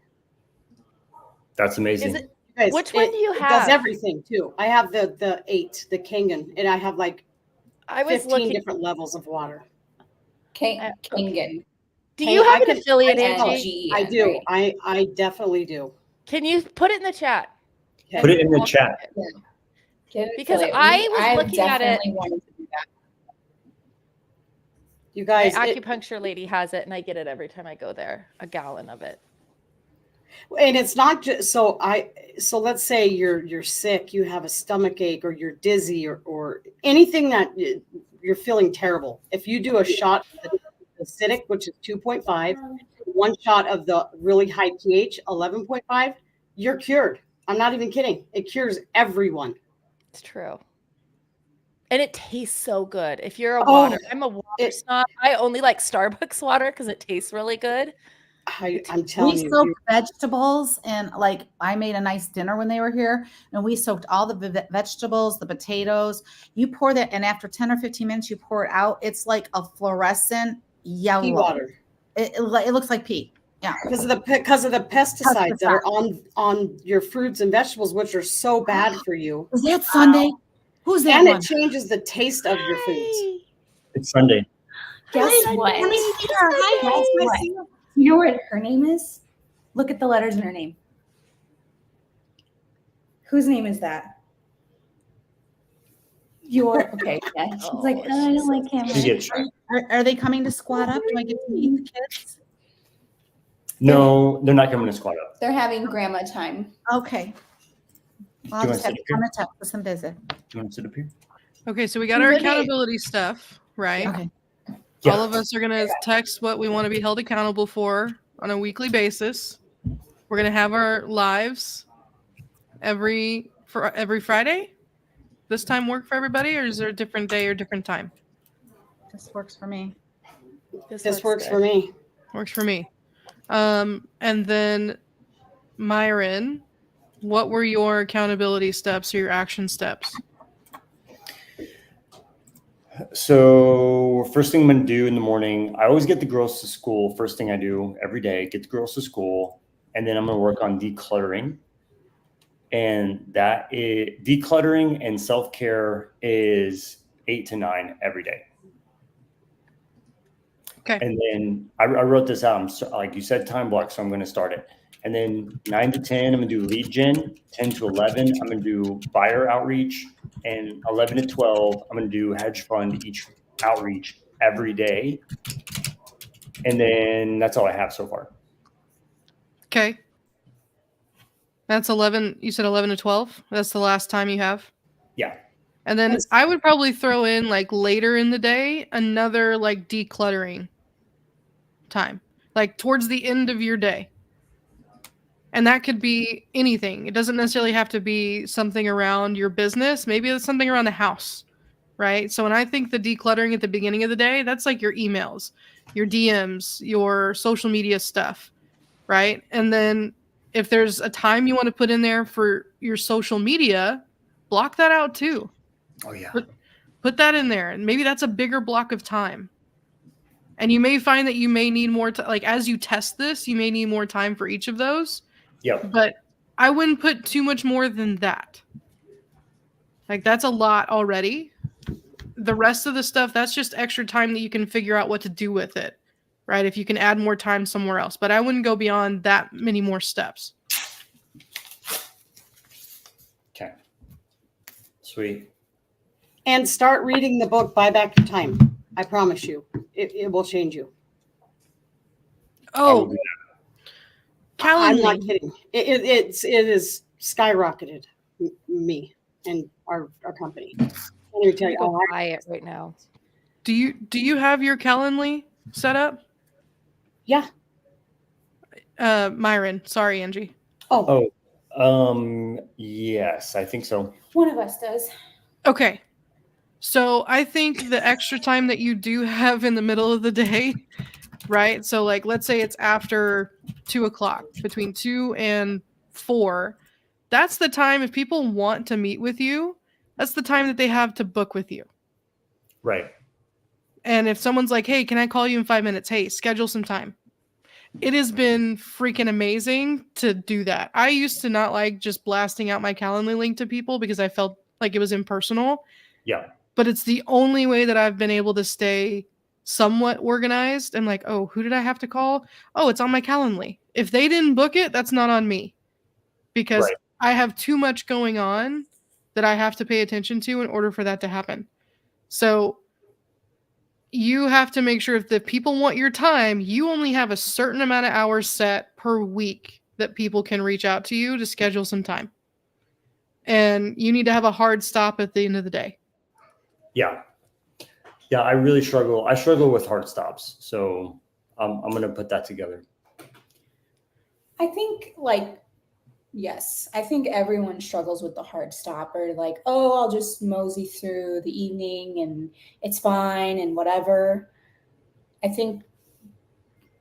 That's amazing. Guys, which one do you have? It does everything too. I have the 8, the Kangen, and I have like 15 different levels of water. Kangen. Do you have an affiliate, Angie? I do. Right? I definitely do. Can you put it in the chat? Put it in the chat. Because I was looking at it. You guys, my acupuncture lady has it, and I get it every time I go there. A gallon of it. And it's not just so let's say you're sick, you have a stomach ache, or you're dizzy, or anything that you're feeling terrible. If you do a shot of the acidic, which is 2.5, one shot of the really high pH, 11.5, you're cured. I'm not even kidding. It cures everyone. It's true. and it tastes so good. If you're a Oh, water, I'm a water snob. I only like Starbucks water because it tastes really good. I'm telling We you. soaked vegetables, and like I made a nice dinner when they were here, and we soaked all the vegetables, the potatoes. You pour that, and after 10 or 15 minutes, you pour it out. It's like a fluorescent yellow. Pea water. It looks like pea. Yeah, because of the pesticides that are on your fruits and vegetables, which are so bad for you. Is that Sunday? Who's that And one? it changes the taste of your foods. It's Sunday. Guess what? Guess what? You know what her name is? Look at the letters in her name. Whose name is that? Okay. Yeah. She's like, I don't like him. Are they coming to squat up? Do I get to meet the kids? No, they're not coming to squat up. They're having grandma time. Okay. Well, I'll just have to come and talk with some visit. Do you want to sit up here? Okay, so we got our accountability stuff, right? Okay. Yeah. All of us are going to text what we want to be held accountable for on a weekly basis. We're going to have our lives every Friday. This time work for everybody, or is there a different day or different time? This works for me. This works for me. Works for me. And then Myron, what were your accountability steps or your action steps? So first thing I'm going to do in the morning, I always get the girls to school. First thing I do every day, get the girls to school. And then I'm going to work on decluttering. And that is decluttering and self-care is 8 to 9 every day. Okay. And then I wrote this out. Like you said, time block. So I'm going to start it. And then 9 to 10, I'm going to do lead gen. 10 to 11, I'm going to do buyer outreach. And 11 to 12, I'm going to do hedge fund each outreach every day. And then that's all I have so far. Okay. That's 11. You said 11 to 12. That's the last time you have? Yeah. And then I would probably throw in like later in the day, another like decluttering time, like towards the end of your day. And that could be anything. It doesn't necessarily have to be something around your business. Maybe it's something around the house, right? So when I think the decluttering at the beginning of the day, that's like your emails, your DMs, your social media stuff, right? And then if there's a time you want to put in there for your social media, block that out too. Oh, yeah. Put that in there. And maybe that's a bigger block of time. And you may find that you may need more time. Like as you test this, you may need more time for each of those. Yep. But I wouldn't put too much more than that. Like that's a lot already. The rest of the stuff, that's just extra time that you can figure out what to do with it, right? If you can add more time somewhere else. But I wouldn't go beyond that many more steps. Okay. Sweet. And start reading the book, Buy Back Your Time. I promise you, it will change you. Oh, Calendly. I'm not kidding. It is skyrocketed me and our company. Let me tell you, Go buy it right now. Do you have your Calendly set up? Yeah. Myron, sorry, Angie. Yes, I think so. One of us does. Okay. So I think the extra time that you do have in the middle of the day, right? So like, let's say it's after 2:00, between 2 and 4. That's the time if people want to meet with you, that's the time that they have to book with you. Right. And if someone's like, hey, can I call you in 5 minutes? Hey, schedule some time. It has been freaking amazing to do that. I used to not like just blasting out my Calendly link to people because I felt like it was impersonal. Yeah. But it's the only way that I've been able to stay somewhat organized. And like, oh, who did I have to call? Oh, it's on my Calendly. If they didn't book it, that's not on me. Because I have too much going on that I have to pay attention to in order for that to happen. So you have to make sure if the people want your time, you only have a certain amount of hours set per week that people can reach out to you to schedule some time. And you need to have a hard stop at the end of the day. Yeah. Yeah, I really struggle. I struggle with hard stops. So I'm going to put that together. I think like Yes, I think everyone struggles with the hard stop, or like, oh, I'll just mosey through the evening and it's fine and whatever. I think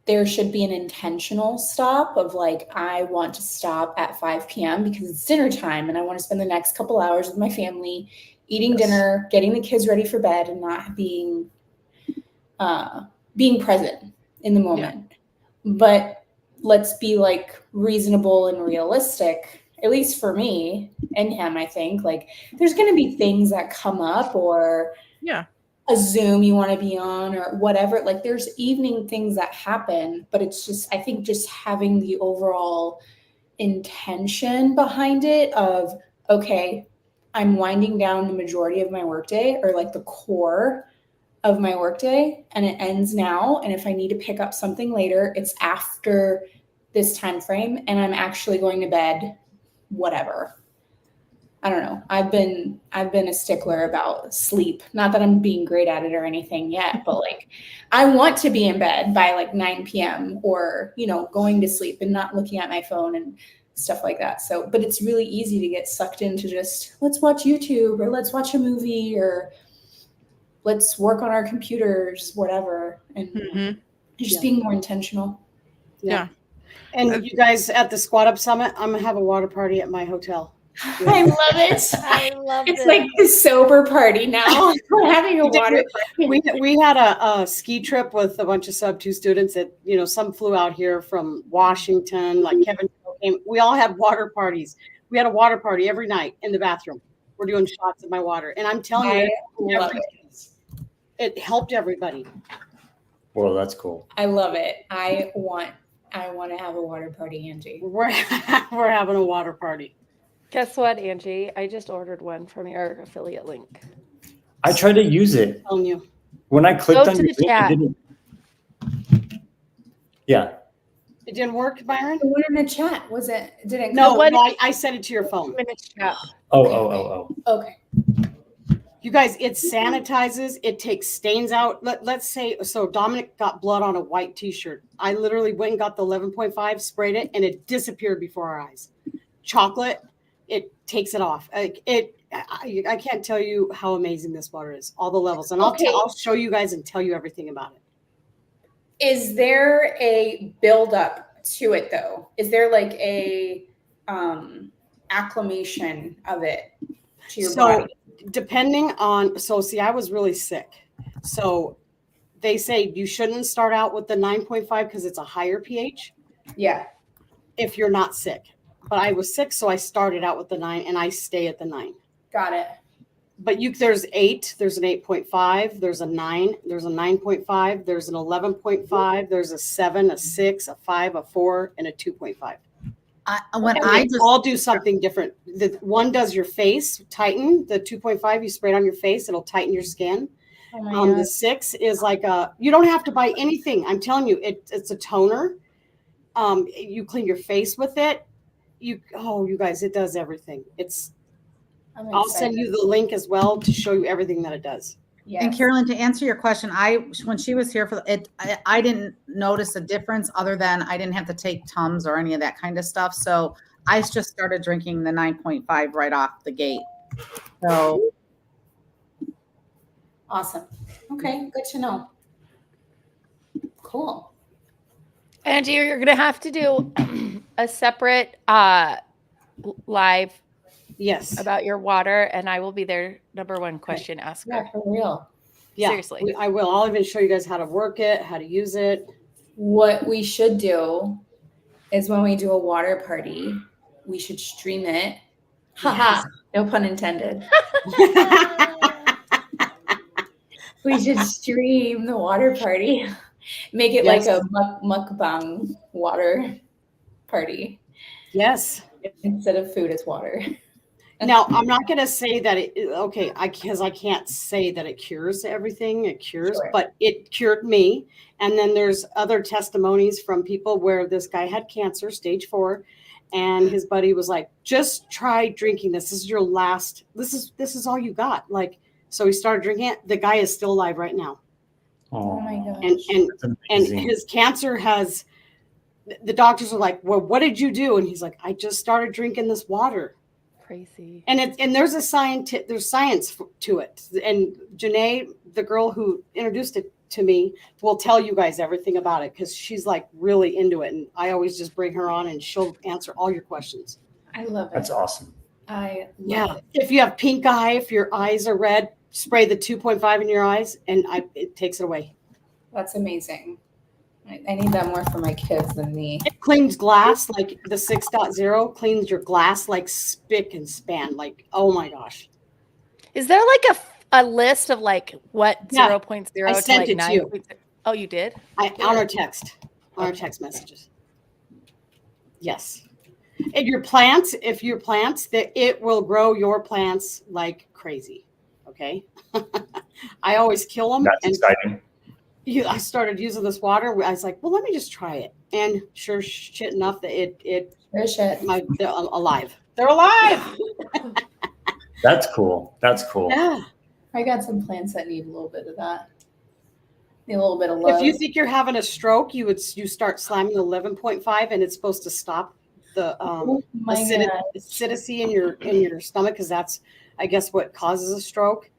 there should be an intentional stop of like, I want to stop at 5 p.m. because it's dinner time and I want to spend the next couple hours with my family, eating dinner, getting the kids ready for bed, and not being present in the moment. But let's be like reasonable and realistic, at least for me and him. I think like there's going to be things that come up, or a Zoom you want to be on, or whatever. Like there's evening things that happen, but it's just, I think just having the overall intention behind it of, okay, I'm winding down the majority of my workday, or like the core of my workday, and it ends now. And if I need to pick up something later, it's after this time frame, and I'm actually going to bed, whatever. I don't know. I've been a stickler about sleep. Not that I'm being great at it or anything yet, but like I want to be in bed by like 9 p.m. or, you know, going to sleep and not looking at my phone and stuff like that. So, but it's really easy to get sucked into just let's watch YouTube, or let's watch a movie, or let's work on our computers, whatever. And just being more intentional. Yeah. And you guys at the Squat Up Summit, I'm gonna have a water party at my hotel. I love it. I love It's like the sober party now. We're having a water party. We had a ski trip with a bunch of SUBTO students that, you know, some flew out here from Washington, like Kevin came. We all had water parties. We had a water party every night in the bathroom. We're doing shots of my water. And I'm telling you, it helped everybody. Well, that's cool. I love it. I want to have a water party, Angie. We're having a water party. Guess what, Angie? I just ordered one from your affiliate link. I tried to use it. Telling you. When I clicked on the your chat. link, it didn't. Yeah. It didn't work, Byron? The one in the chat, was it? Didn't No, I sent it to your phone. Oh. Okay. You guys, it sanitizes, it takes stains out. Let's say, so Dominic got blood on a white t-shirt. I literally went and got the 11.5, sprayed it, and it disappeared before our eyes. Chocolate, it takes it off. I can't tell you how amazing this water is, all the levels. And I'll show you guys and tell you everything about it. Is there a buildup to it though? Is there like a acclimation of it to your body? Depending on, see, I was really sick. So they say you shouldn't start out with the 9.5 because it's a higher pH. Yeah. If you're not sick. But I was sick, so I started out with the 9 and I stay at the 9. Got it. But there's 8, there's an 8.5, there's a 9, there's a 9.5, there's an 11.5, there's a 7, a 6, a 5, a 4, and a 2.5. I all do something different. The one does your face tighten. The 2.5 you spray it on your face, it'll tighten your skin. The 6 is like you don't have to buy anything. I'm telling you, it's a toner. You clean your face with it. You guys, it does everything. I'll send you the link as well to show you everything that it does. Yes. And Carolyn, to answer your question, when she was here for it, I didn't notice a difference other than I didn't have to take Tums or any of that kind of stuff. So I just started drinking the 9.5 right off the gate. So awesome. Okay, good to know. Cool. Angie, you're going to have to do a separate live about your water, and I will be their number one question asker. Yeah, for real. Yeah, seriously. I will. I'll even show you guys how to work it, how to use it. What we should do is when we do a water party, we should stream it. Haha, no pun intended. We should stream the water party. Make it like a mukbang water party. Yes. Instead of food, it's water. Now, I'm not going to say that because I can't say that it cures everything. It cures, but it cured me. And then there's other testimonies from people where this guy had cancer, stage 4, and his buddy was like, just try drinking this. This is your last, this is all you got. Like, so he started drinking it. The guy is still alive right now. Oh my gosh. And his cancer has the doctors are like, well, what did you do? And he's like, I just started drinking this water. Crazy. And there's there's science to it. And Janae, the girl who introduced it to me, will tell you guys everything about it because she's like really into it. And I always just bring her on and she'll answer all your questions. I love it. That's awesome. I love it. If you have pink eye, if your eyes are red, spray the 2.5 in your eyes and it takes it away. That's amazing. I need that more for my kids than me. It cleans glass, like the 6.0 cleans your glass like spick and span. Like, oh my gosh. Is there like a list of like what 0.0 I to sent like it to 9? you. Oh, you did? On our text messages. Yes. And your plants, if your plants, that it will grow your plants like crazy. Okay. I always kill them. That's exciting. I started using this water. I was like, well, let me just try it. And sure shit enough that they're alive. They're alive. That's cool. That's cool. Yeah. I got some plants that need a little bit of that. Need a little bit of love. If you think you're having a stroke, you start slamming 11.5 and it's supposed to stop the acidity in your stomach because that's, I guess, what causes a stroke.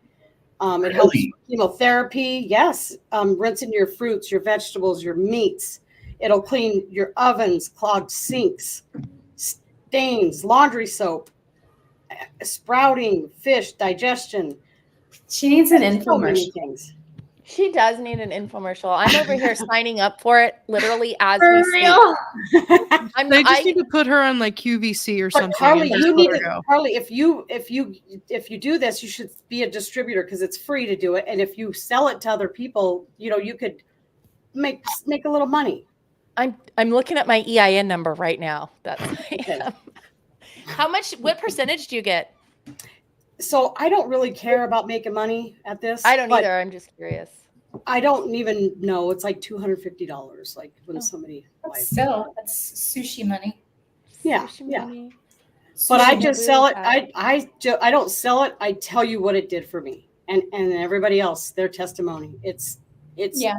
It helps chemotherapy. Yes. Rinsing your fruits, your vegetables, your meats. It'll clean your ovens, clogged sinks, stains, laundry soap, sprouting, fish, digestion. She needs an So many infomercial. things. She does need an infomercial. I'm over here signing up for it literally as For we speak. real? They just need to put her on like QVC or something. Carly, and just you let need her to, go. Carly, if you do this, you should be a distributor because it's free to do it. And if you sell it to other people, you could make a little money. I'm looking at my EIN number right now. That's what percentage do you get? So I don't really care about making money at this. I don't but either. I'm just curious. I don't even know. It's like $250. Like when somebody buys. That's sushi money. Yeah, Sushi yeah. money. But I Sushi just sell it. money. I don't sell it. I tell you what it did for me and everybody else, their testimony. It's Yeah.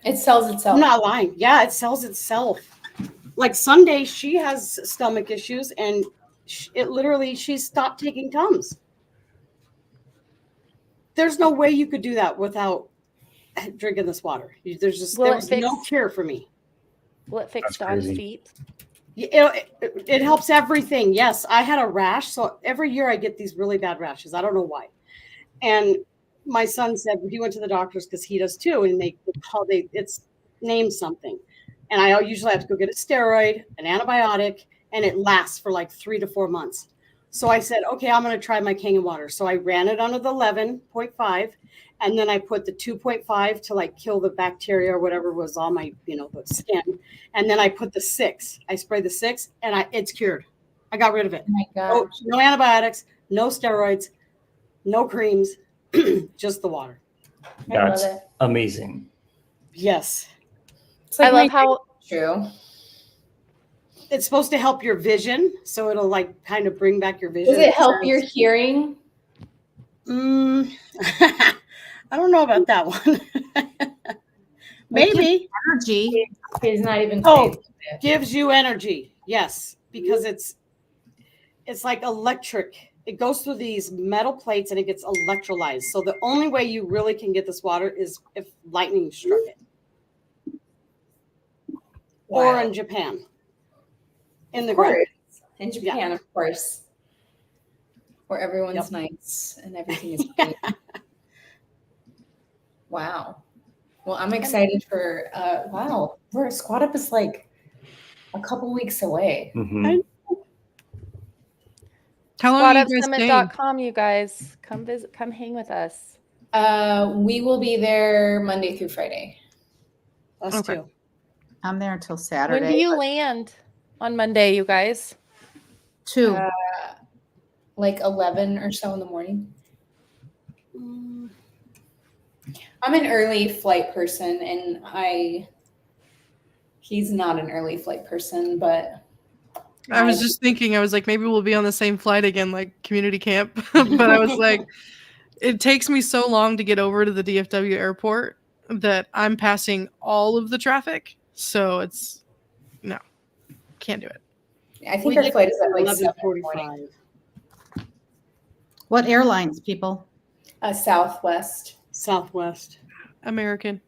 It sells itself. I'm not lying. Yeah, it sells itself. Like Sunday, she has stomach issues and she stopped taking Tums. There's no way you could do that without drinking this water. There was no cure for me. Will it fix Dawn's feet? It helps everything. Yes, I had a rash. So every year I get these really bad rashes. I don't know why. And my son said he went to the doctors because he does too. And it's named something. And I usually have to go get a steroid, an antibiotic, and it lasts for like 3 to 4 months. So I said, okay, I'm going to try my Kangen water. So I ran it under the 11.5 and then I put the 2.5 to like kill the bacteria or whatever was on my, the skin. And then I put the 6. I sprayed the 6 and it's cured. I got rid of it. Oh my gosh. No antibiotics, no steroids, no creams, just the water. That's amazing. Yes. I love how true. It's supposed to help your vision, so it'll like kind of bring back your vision. Does it help your hearing? I don't know about that one. Maybe energy. It's not even. Gives you energy. Yes, because it's like electric. It goes through these metal plates and it gets electrolyzed. So the only way you really can get this water is if lightning struck it, or in Japan. In the ground. In Japan, of course, where everyone's nice and everything is great. Wow. Well, I'm excited for We're Squat Up is like a couple weeks away. Mm-hmm. How long are you guys staying? SquatUpSummit.com, you guys. Come visit, come hang with us. We will be there Monday through Friday. Us too. I'm there until Saturday. When do you land on Monday, you guys? 2. Like 11 or so in the morning. I'm an early flight person, and he's not an early flight person, but I was just thinking, I was like, maybe we'll be on the same flight again, like community camp. But I was like, it takes me so long to get over to the DFW airport that I'm passing all of the traffic. So it's no, can't do it. I think our flight is at like 11:45. What airlines, people? Southwest. Southwest. American.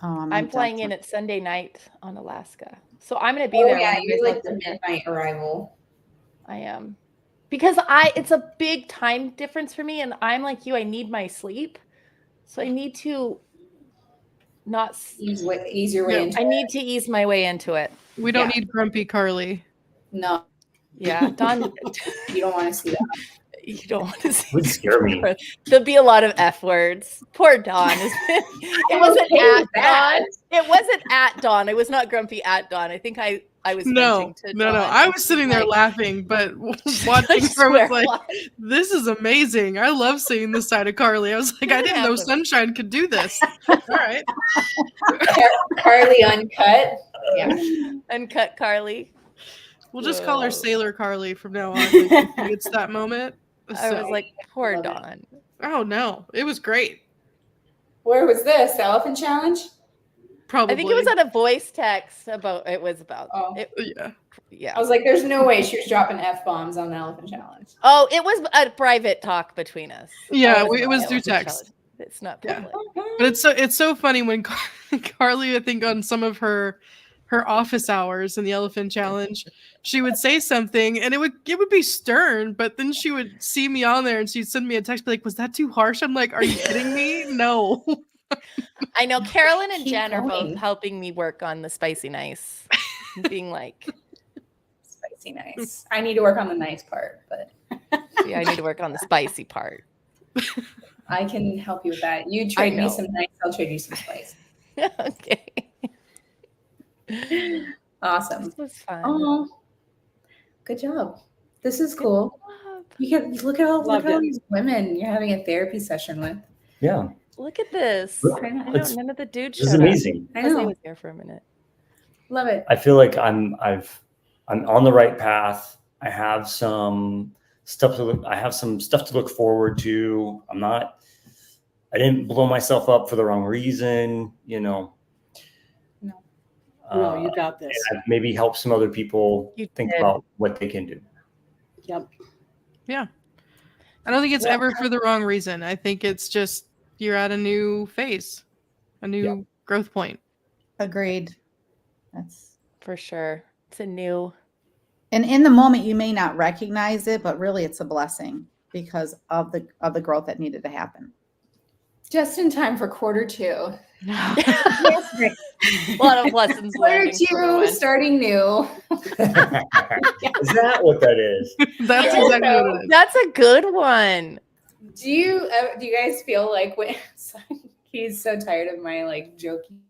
Oh, I'm flying in at Sunday night on Alaska. So I'm going to be there. Yeah, when you you're guys like the are there. midnight arrival. I am. Because it's a big time difference for me. And I'm like you, I need my sleep. So I need to not ease your way into I need to ease my way into it. We don't need grumpy Carly. No. Yeah, Dawn. You don't want to see that. You don't want to see. It would scare me. There'll be a lot of F words. Poor Dawn. It wasn't at Dawn. It wasn't at Dawn. I was not grumpy at Dawn. I think I was No. I was sitting there laughing, but watching her was like, this is amazing. I love seeing this side of Carly. I was like, I didn't know Sunshine could do this. All right. Carly uncut. Yeah. Uncut Carly. We'll just call her Sailor Carly from now on. It's that moment. I was like, poor Dawn. Oh no, it was great. Where was this? The Elephant Challenge? Probably. I think it was on a voice text about. Yeah. I was like, there's no way she was dropping F-bombs on the Elephant Challenge. Oh, it was a private talk between us. Yeah, it was through text. It's not public. But it's so funny when Carly, I think on some of her office hours in the Elephant Challenge, she would say something and it would be stern, but then she would see me on there and she'd send me a text, be like, was that too harsh? I'm like, are you kidding me? No. I know Carolyn and Jen are both helping me work on the spicy nice. Being like spicy nice. I need to work on the nice part, but I need to work on the spicy part. I can help you with that. You trade me some nice, I'll trade you some spice. Okay. Awesome. This was fun. Oh, good job. This is cool. You can look at all these women you're having a therapy session with. Yeah. Look at this. I know none of the dudes. This is amazing. I know. I was there for a minute. Love it. I feel like I'm on the right path. I have some stuff to look forward to. I didn't blow myself up for the wrong reason, No, you got this. And I've maybe help some other people think about what they can do. Yep. Yeah. I don't think it's ever for the wrong reason. I think it's just you're at a new phase, a new growth point. Agreed. That's for sure. It's a new. And in the moment, you may not recognize it, but really it's a blessing because of the growth that needed to happen. Just in time for Q2. A lot of lessons learned. Q2, starting new. Is that what that is? That's exactly what it is. That's a good one. Do you guys feel like when he's so tired of my like joking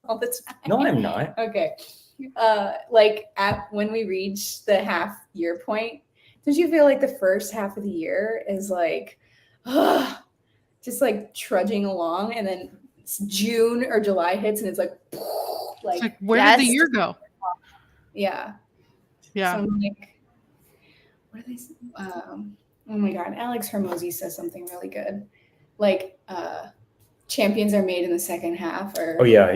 all the time? No, I'm not. Okay. When we reach the half year point, don't you feel like the first half of the year is like, just like trudging along, and then June or July hits and it's like where did the year go? Yeah. Yeah. So I'm like, what are they? Oh my God, Alex Hermosi says something really good. Like, champions are made in the second half, or yeah.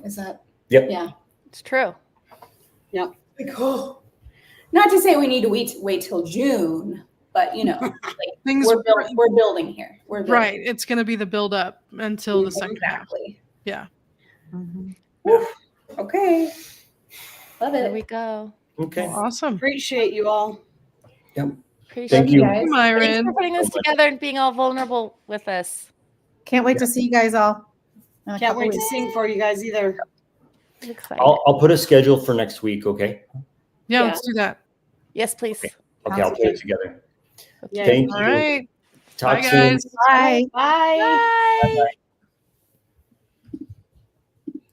Is that? Yep. Yeah, it's true. Yep. Like, not to say we need to wait till June, but we're building here. We're building. Right. It's going to be the build up until the second half. Yeah. Mm-hmm. Yeah. Okay. Love it. There we go. Okay. Well, awesome. Appreciate you all. Yep. Appreciate you, guys. Myron. Thanks for putting this together and being all vulnerable with us. Can't wait to see you guys all. Can't wait to sing for you guys either. I'm excited. I'll put a schedule for next week. Okay. Yeah, let's do that. Yes, please. Okay, I'll put it together. Yeah. Thank you. All right. Talk Bye, soon. guys. Bye. Bye. Bye. Bye-bye.